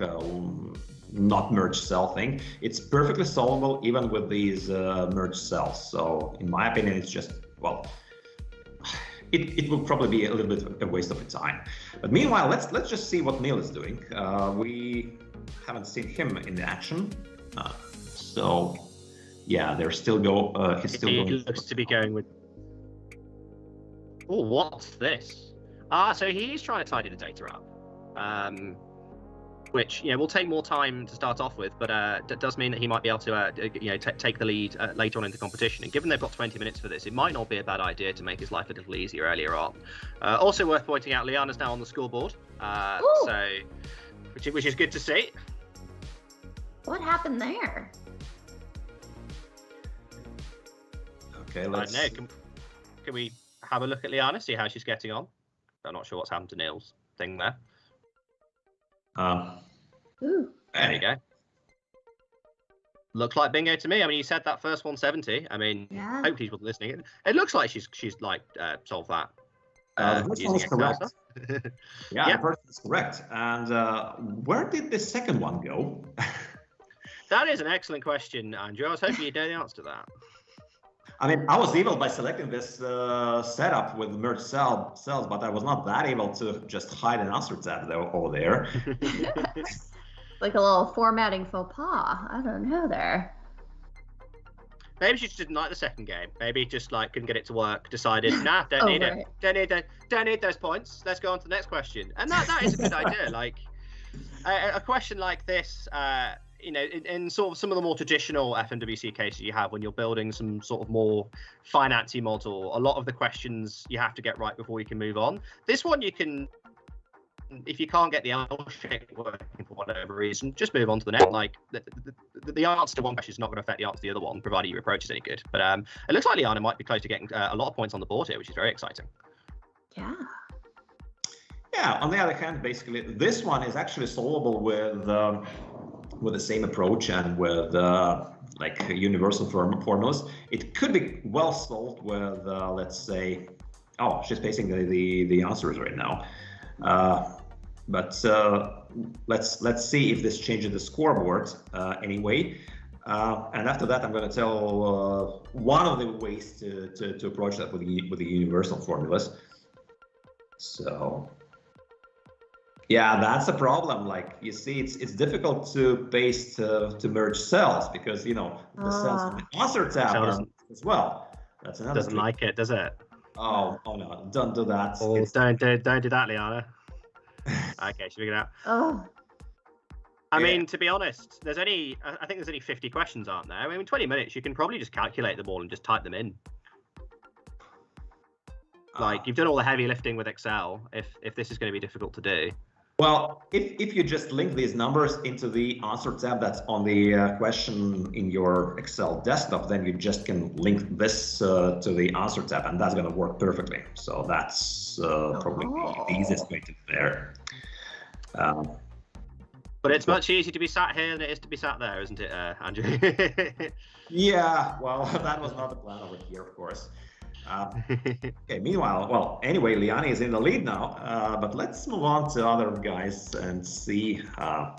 not merged cell thing. It's perfectly solvable even with these merged cells. So, in my opinion, it's just it will probably be a little bit of a waste of time. But meanwhile, let's just see what Niel is doing. We haven't seen him in action, so yeah, they're still he's still going. He looks to be going with. Oh, what's this? So he's trying to tidy the data up, which will take more time to start off with, but that does mean that he might be able to take the lead later on in the competition. And given they've got 20 minutes for this, it might not be a bad idea to make his life a little easier earlier on. Also worth pointing out, Lyanna's now on the scoreboard, which is good to see. What happened there? Okay, let's. I don't know. Can we have a look at Lianna, see how she's getting on? I'm not sure what's happened to Niel's thing there. There you go. Looked like bingo to me. I mean, you said that first 170. I mean, hopefully she wasn't listening. It looks like she's like solved that. The first one is correct. The first is correct. And where did the second one go? That is an excellent question, Andrew. I was hoping you'd know the answer to that. I mean, I was able by selecting this setup with merged cells, but I was not that able to just hide an answer tab over there. Like a little formatting faux pas. I don't know there. Maybe she just didn't like the second game. Maybe just like couldn't get it to work. Decided, nah, don't need it. Don't need those points. Let's go on to the next question. And that is a good idea. Like, A question like this, in sort of some of the more traditional FMWC cases you have when you're building some sort of more financy model, a lot of the questions you have to get right before you can move on. This one you can, if you can't get the L shape working for whatever reason, just move on to the next. Like the answer to one question is not going to affect the answer to the other one, provided your approach is any good. But it looks like Lianna might be close to getting a lot of points on the board here, which is very exciting. Yeah. Yeah. On the other hand, basically, this one is actually solvable with the same approach and with like universal formulas. It could be well solved with, let's say, oh, she's pasting the answers right now. But let's see if this changes the scoreboard anyway. And after that, I'm going to tell one of the ways to approach that with the universal formulas. So. Yeah, that's a problem. Like you see, it's difficult to paste to merge cells because the cells in the answer tab as well. That's another. Doesn't like it, does it? Oh no! Don't do that. Oh, don't do that, Lianna. Okay, should we get out? Oh. I mean, to be honest, I think there's only 50 questions, aren't there? I mean, in 20 minutes, you can probably just calculate them all and just type them in. Like you've done all the heavy lifting with Excel. If this is going to be difficult to do. Well, if you just link these numbers into the answer tab that's on the question in your Excel desktop, then you just can link this to the answer tab, and that's going to work perfectly. So that's probably the easiest way to do there. But it's much easier to be sat here than it is to be sat there, isn't it, Andrew? Yeah, well, that was not the plan over here, of course. Okay, meanwhile, well, anyway, Lianna is in the lead now, but let's move on to other guys and see how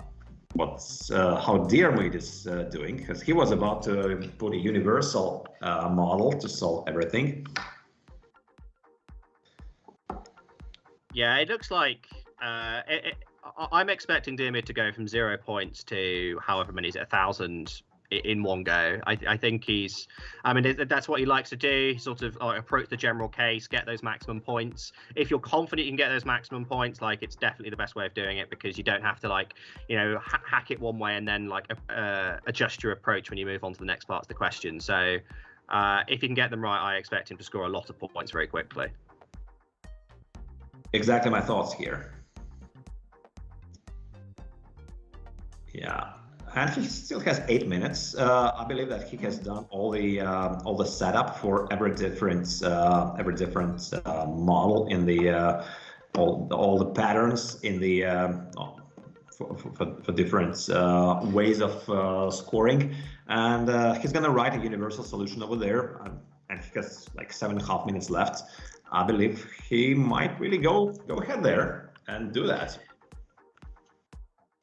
Diarmuid is doing, because he was about to put a universal model to solve everything. Yeah, it looks like I'm expecting Diarmuid to go from 0 points to however many is it, 1,000 in one go. I think that's what he likes to do, sort of approach the general case, get those maximum points. If you're confident you can get those maximum points, like it's definitely the best way of doing it, because you don't have to hack it one way and then adjust your approach when you move on to the next part of the question. So if you can get them right, I expect him to score a lot of points very quickly. Exactly my thoughts here. Yeah. And he still has 8 minutes. I believe that he has done all the setup for every different model in the all the patterns in the for different ways of scoring, and he's gonna write a universal solution over there. And he has like 7.5 minutes left. I believe he might really go ahead there and do that.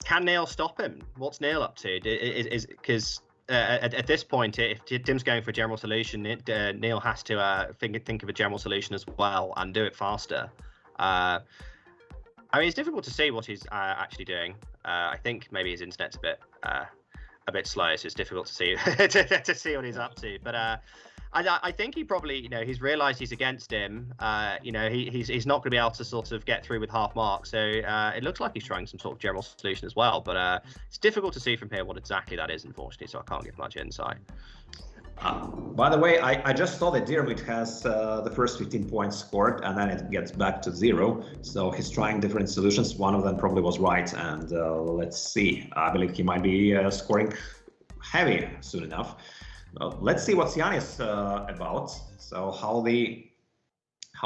Can Niel stop him? What's Niel up to? Because at this point, if Dim's going for a general solution, Niel has to think of a general solution as well and do it faster. I mean, it's difficult to see what he's actually doing. I think maybe his internet's a bit slow, so it's difficult to see to see what he's up to. But I think he probably, he's realised he's against him. He's not going to be able to sort of get through with half marks. So it looks like he's trying some sort of general solution as well. But it's difficult to see from here what exactly that is, unfortunately. So I can't give much insight. By the way, I just saw that Diarmuid has the first 15 points scored, and then it gets back to 0. So he's trying different solutions. One of them probably was right, and let's see. I believe he might be scoring heavy soon enough. Well, let's see what Janis about. So how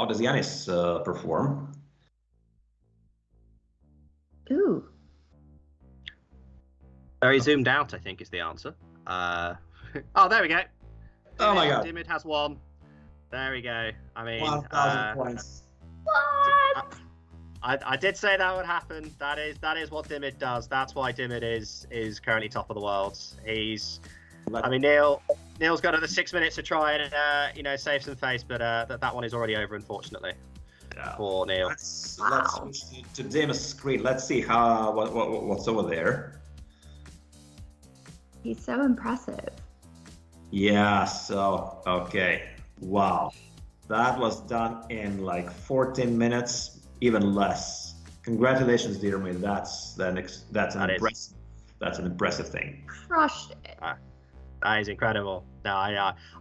does Janis perform? Ooh. Very zoomed out, I think, is the answer. Oh, there we go. Oh my God. Diarmuid has 1. There we go. I mean, 1,000 points. What? I did say that would happen. That is what Diarmuid does. That's why Diarmuid is currently top of the world. I mean, Niel's got another 6 minutes to try and save some face, but that one is already over, unfortunately, for Niel. Let's switch to Dim's screen. Let's see what's over there. He's so impressive. Yeah. So okay. Wow, that was done in like 14 minutes, even less. Congratulations, Diarmuid. That's an impressive thing. Crushed it. That is incredible. No,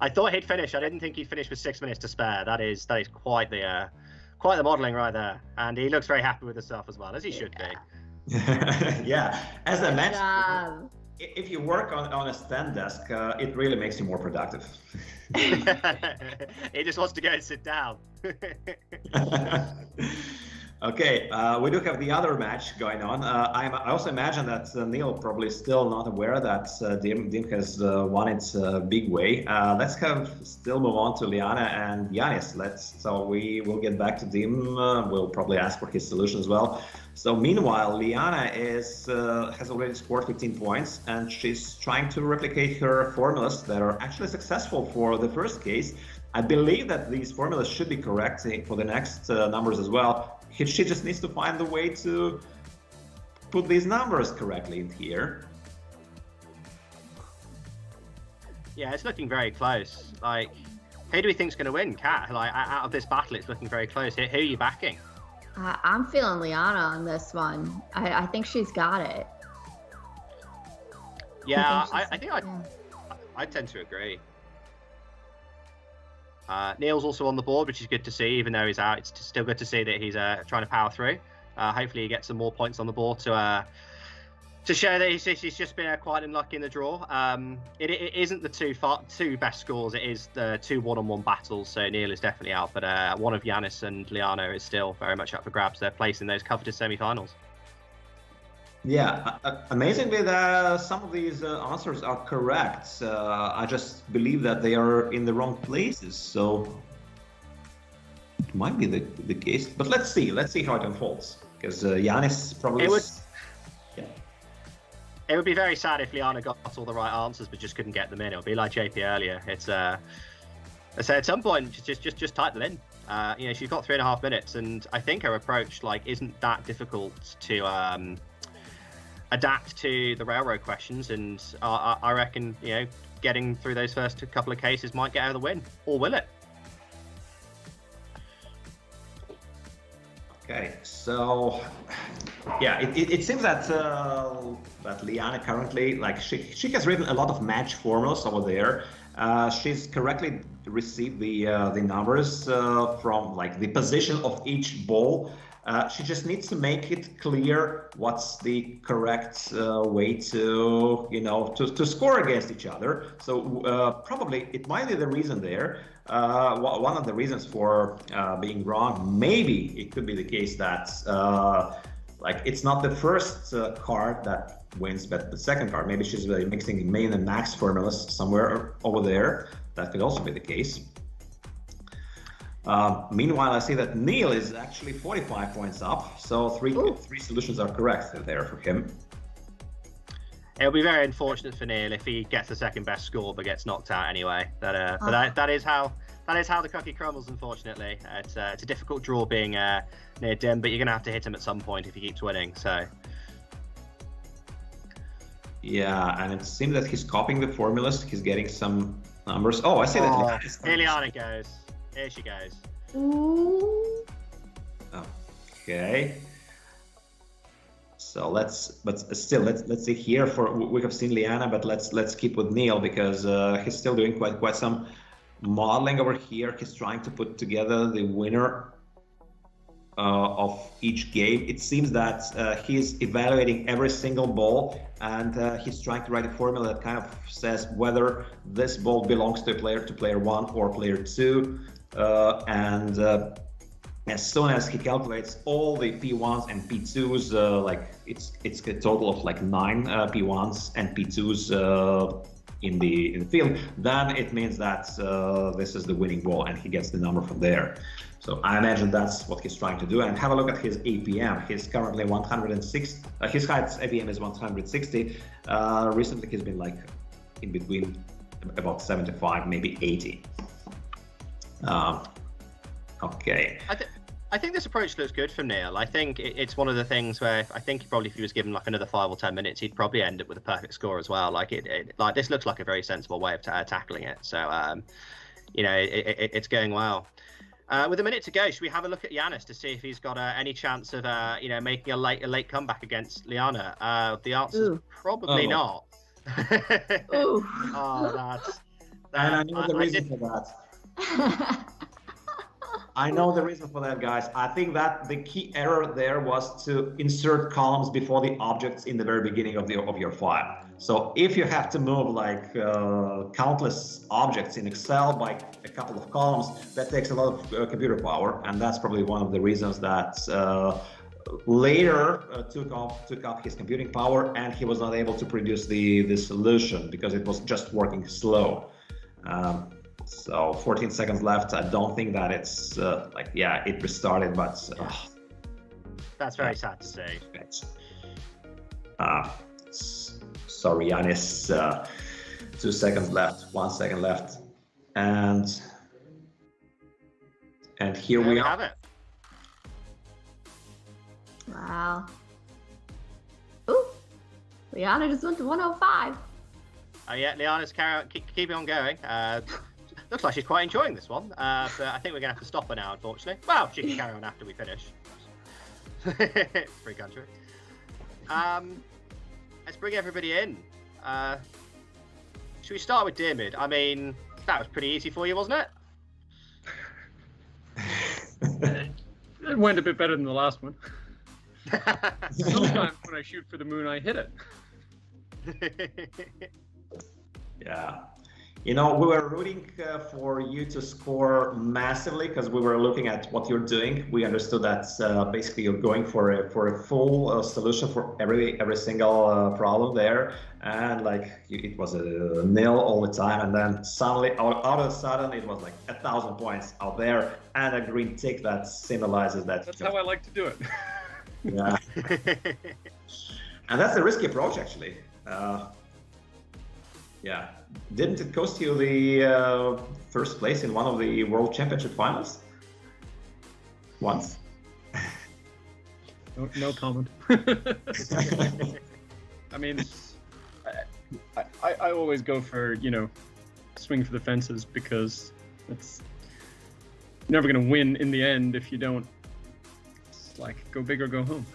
I thought he'd finish. I didn't think he'd finish with 6 minutes to spare. That is quite the modelling right there, and he looks very happy with himself as well, as he should be. Yeah, as I mentioned, if you work on a stand desk, it really makes you more productive. He just wants to go and sit down. Okay, we do have the other match going on. I also imagine that Niel probably still not aware that Dim has won it a big way. Let's still move on to Lyanna and Janis. So we will get back to Dim. We'll probably ask for his solution as well. So meanwhile, Lyanna has already scored 15 points, and she's trying to replicate her formulas that are actually successful for the first case. I believe that these formulas should be correct for the next numbers as well. She just needs to find the way to put these numbers correctly in here. Yeah, it's looking very close. Like, who do we think's going to win, Kat? Like, out of this battle, it's looking very close. Who are you backing? I'm feeling Lianna on this one. I think she's got it. Yeah, I tend to agree. Niel's also on the board, which is good to see. Even though he's out, it's still good to see that he's trying to power through. Hopefully he gets some more points on the board to show that he's just been quite unlucky in the draw. It isn't the two best scores. It is the 2 one-on-one battles. So Niel is definitely out, but one of Janis and Lyanna is still very much up for grabs. They're placed in those coveted semi-finals. Yeah, amazingly, some of these answers are correct. I just believe that they are in the wrong places, so it might be the case. But let's see how it unfolds, because Janis probably. It would be very sad if Lyanna got all the right answers but just couldn't get them in. It would be like JP earlier. It's I say at some point just type them in. She's got 3.5 minutes, and I think her approach isn't that difficult to adapt to the railroad questions, and I reckon getting through those first couple of cases might get her the win, or will it? Okay, so yeah, it seems that that Lyanna currently, she has written a lot of match formulas over there. She's correctly received the numbers from the position of each ball. She just needs to make it clear what's the correct way to to score against each other. So probably it might be the reason there. One of the reasons for being wrong, maybe it could be the case that it's not the first card that wins, but the second card. Maybe she's mixing main and max formulas somewhere over there. That could also be the case. Meanwhile, I see that Niel is actually 45 points up, so three solutions are correct there for him. It'll be very unfortunate for Niel if he gets the second best score but gets knocked out anyway. But that is how the cookie crumbles. Unfortunately, it's a difficult draw being near Dim, but you're gonna have to hit him at some point if he keeps winning. So. Yeah, and it seems that he's copying the formulas. He's getting some numbers. Oh, I see that. Here Lyanna goes. Here she goes. Ooh. Okay. So let's see here. We have seen Lyanna, but let's keep with Niel, because he's still doing quite some modeling over here. He's trying to put together the winner of each game. It seems that he's evaluating every single ball, and he's trying to write a formula that kind of says whether this ball belongs to player 1 or player 2. And as soon as he calculates all the P1s and P2s, it's a total of 9 P1s and P2s in the field, then it means that this is the winning ball, and he gets the number from there. So I imagine that's what he's trying to do. And have a look at his APM. He's currently 106. His highest APM is 160. Recently, he's been in between about 75, maybe 80. Okay. I think this approach looks good from Niel. I think it's one of the things where I think probably if he was given another 5 or 10 minutes, he'd probably end up with a perfect score as well. This looks like a very sensible way of tackling it. So it's going well. With a minute to go, should we have a look at Janis to see if he's got any chance of, making a late comeback against Lianna? The answer is probably not. Ooh. Oh, that's. And I know the reason for that. I know the reason for that, guys. I think that the key error there was to insert columns before the objects in the very beginning of your file. So if you have to move like countless objects in Excel by a couple of columns, that takes a lot of computer power, and that's probably one of the reasons that later took up his computing power, and he was not able to produce the solution because it was just working slow. So 14 seconds left. I don't think that it's it restarted, but that's very sad to see. Sorry, Janis. 2 seconds left. 1 second left, and here we have it. Wow. Ooh, Lianna just went to 105. Oh yeah, Lianna's keeping on going. Looks like she's quite enjoying this one, but I think we're going to have to stop her now, unfortunately. Well, she can carry on after we finish. Free country. Let's bring everybody in. Should we start with Diarmuid? I mean, that was pretty easy for you, wasn't it? It went a bit better than the last one. Sometimes when I shoot for the moon, I hit it. Yeah. You know, we were rooting for you to score massively because we were looking at what you're doing. We understood that basically you're going for a full solution for every single problem there, and like it was a nil all the time, and then suddenly out of a sudden it was like 1,000 points out there and a green tick that symbolizes that. That's how I like to do it. Yeah. And that's a risky approach, actually. Yeah. Didn't it cost you the first place in one of the World Championship finals? Once? No comment. I mean, I always go for, swing for the fences because it's never going to win in the end if you don't. It's like, go big or go home.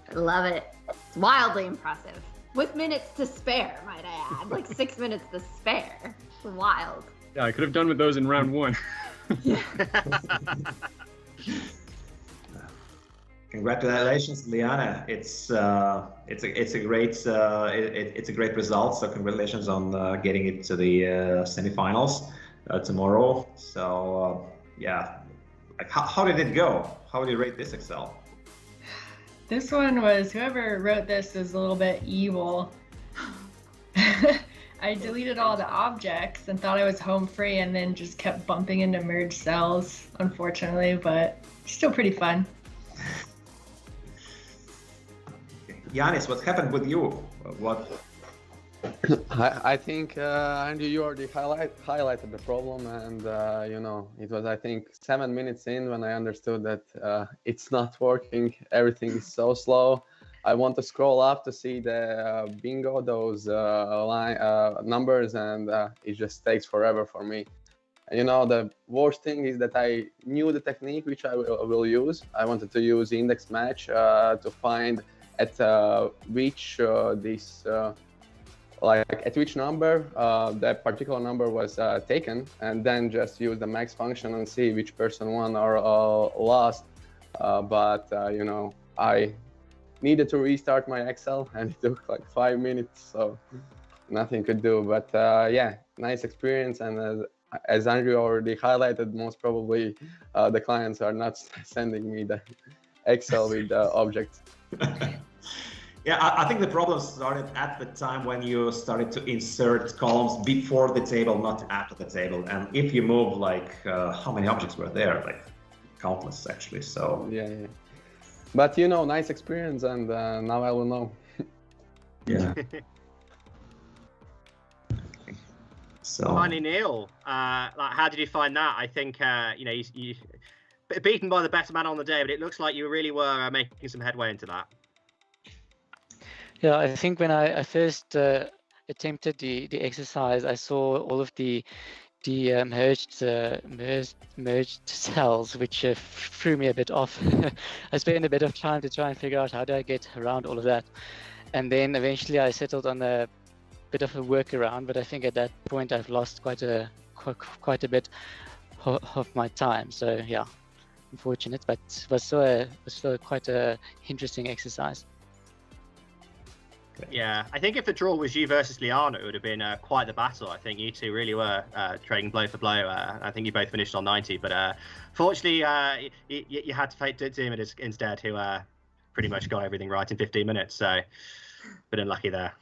I love it. It's wildly impressive. With minutes to spare, might I add. Like 6 minutes to spare. It's wild. Yeah, I could have done with those in round one. Congratulations, Lyanna. It's a great result. So congratulations on getting it to the semifinals tomorrow. So yeah, like how did it go? How would you rate this Excel? This one was, whoever wrote this is a little bit evil. I deleted all the objects and thought I was home free and then just kept bumping into merged cells, unfortunately, but still pretty fun. Janis, what happened with you? What? I think, Andrew, you already highlighted the problem, and it was, I think, 7 minutes in when I understood that it's not working. Everything is so slow. I want to scroll up to see the bingo, those numbers, and it just takes forever for me. The worst thing is that I knew the technique which I will use. I wanted to use index match to find at which at which number that particular number was taken, and then just use the max function and see which person won or lost. But I needed to restart my Excel, and it took like 5 minutes, so nothing could do. But yeah, nice experience, and as Andrew already highlighted, most probably the clients are not sending me the Excel with the objects. Yeah, I think the problem started at the time when you started to insert columns before the table, not after the table. And if you move, like, how many objects were there? Like, countless, actually. So yeah. But nice experience, and now I will know. Yeah. So. Finally, Niel, how did you find that? I think you beaten by the better man on the day, but it looks like you really were making some headway into that. Yeah, I think when I first attempted the exercise, I saw all of the the merged cells, which threw me a bit off. I spent a bit of time to try and figure out how do I get around all of that, and then eventually I settled on a bit of a workaround. But I think at that point I've lost quite a bit of my time. So yeah, unfortunate, but it was still quite a interesting exercise. Yeah, I think if the draw was you versus Lianna, it would have been quite the battle. I think you two really were trading blow for blow. I think you both finished on 90, but fortunately, you had to fight Diarmuid instead, who pretty much got everything right in 15 minutes. So, a bit unlucky there.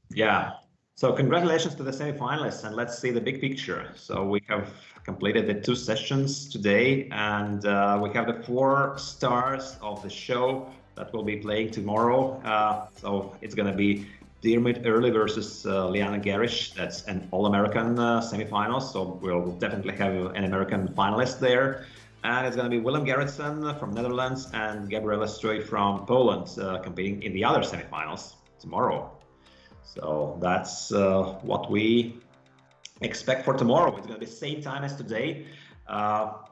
Yeah. So congratulations to the semi-finalists, and let's see the big picture. So we have completed the 2 sessions today, and we have the 4 stars of the show that will be playing tomorrow. So it's going to be Diarmuid early versus Lianna Gerrish. That's an All-American semi-finals, so we'll definitely have an American finalist there. And it's going to be Willem Gerritsen from Netherlands and Gabriela Struy from Poland competing in the other semi-finals tomorrow. So that's what we expect for tomorrow. It's going to be the same time as today.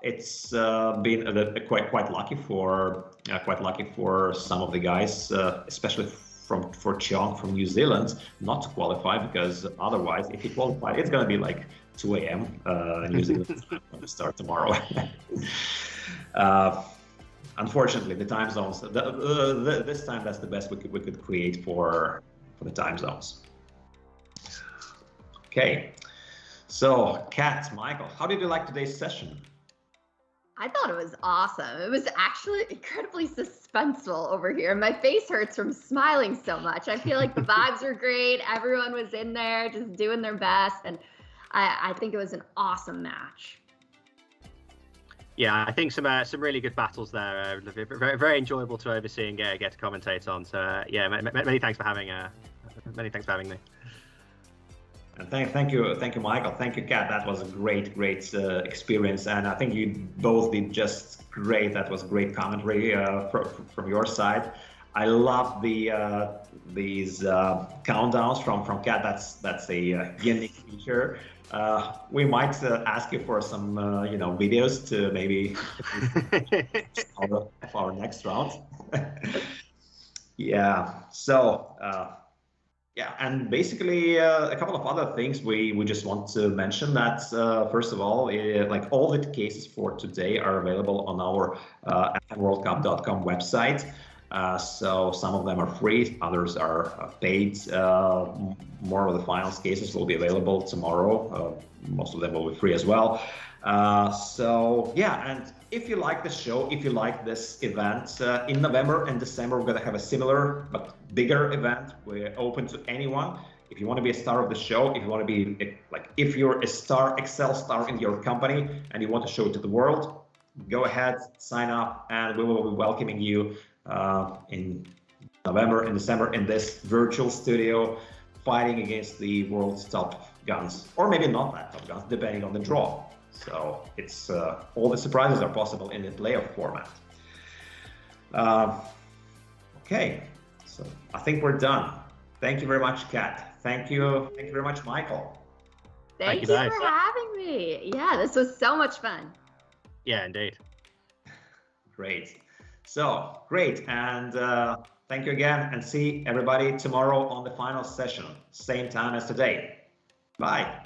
It's been quite lucky for some of the guys, especially for Chong from New Zealand, not to qualify, because otherwise, if he qualified, it's gonna be like 2 a.m. New Zealand time to start tomorrow. Unfortunately, the time zones. This time, that's the best we could create for the time zones. Okay. So, Kat, Michael, how did you like today's session? I thought it was awesome. It was actually incredibly suspenseful over here. My face hurts from smiling so much. I feel like the vibes were great. Everyone was in there just doing their best. And I think it was an awesome match. Yeah, I think some really good battles there. Very, very enjoyable to oversee and get to commentate on. So yeah, many thanks for having me. And thank you, Michael. Thank you, Kat. That was a great experience, and I think you both did just great. That was great commentary from your side. I love these countdowns from Kat. That's a unique feature. We might ask you for some videos to maybe of our next round. Yeah. So. Yeah, and basically a couple of other things we just want to mention that first of all, like all the cases for today are available on our FMWorldCup.com website. So some of them are free, others are paid. More of the finals cases will be available tomorrow. Most of them will be free as well. So yeah, and if you like the show, if you like this event, in November and December, we're going to have a similar but bigger event. We're open to anyone. If you want to be a star of the show, if you want to be if you're a star, Excel star in your company and you want to show it to the world, go ahead, sign up, and we will be welcoming you in November and December in this virtual studio, fighting against the world's top guns, or maybe not that top guns, depending on the draw. So it's all the surprises are possible in the playoff format. Okay, so I think we're done. Thank you very much, Kat. Thank you very much, Michael. Thank you for having me. Yeah, this was so much fun. Yeah, indeed. Great. So great, and thank you again, and see everybody tomorrow on the final session, same time as today. Bye.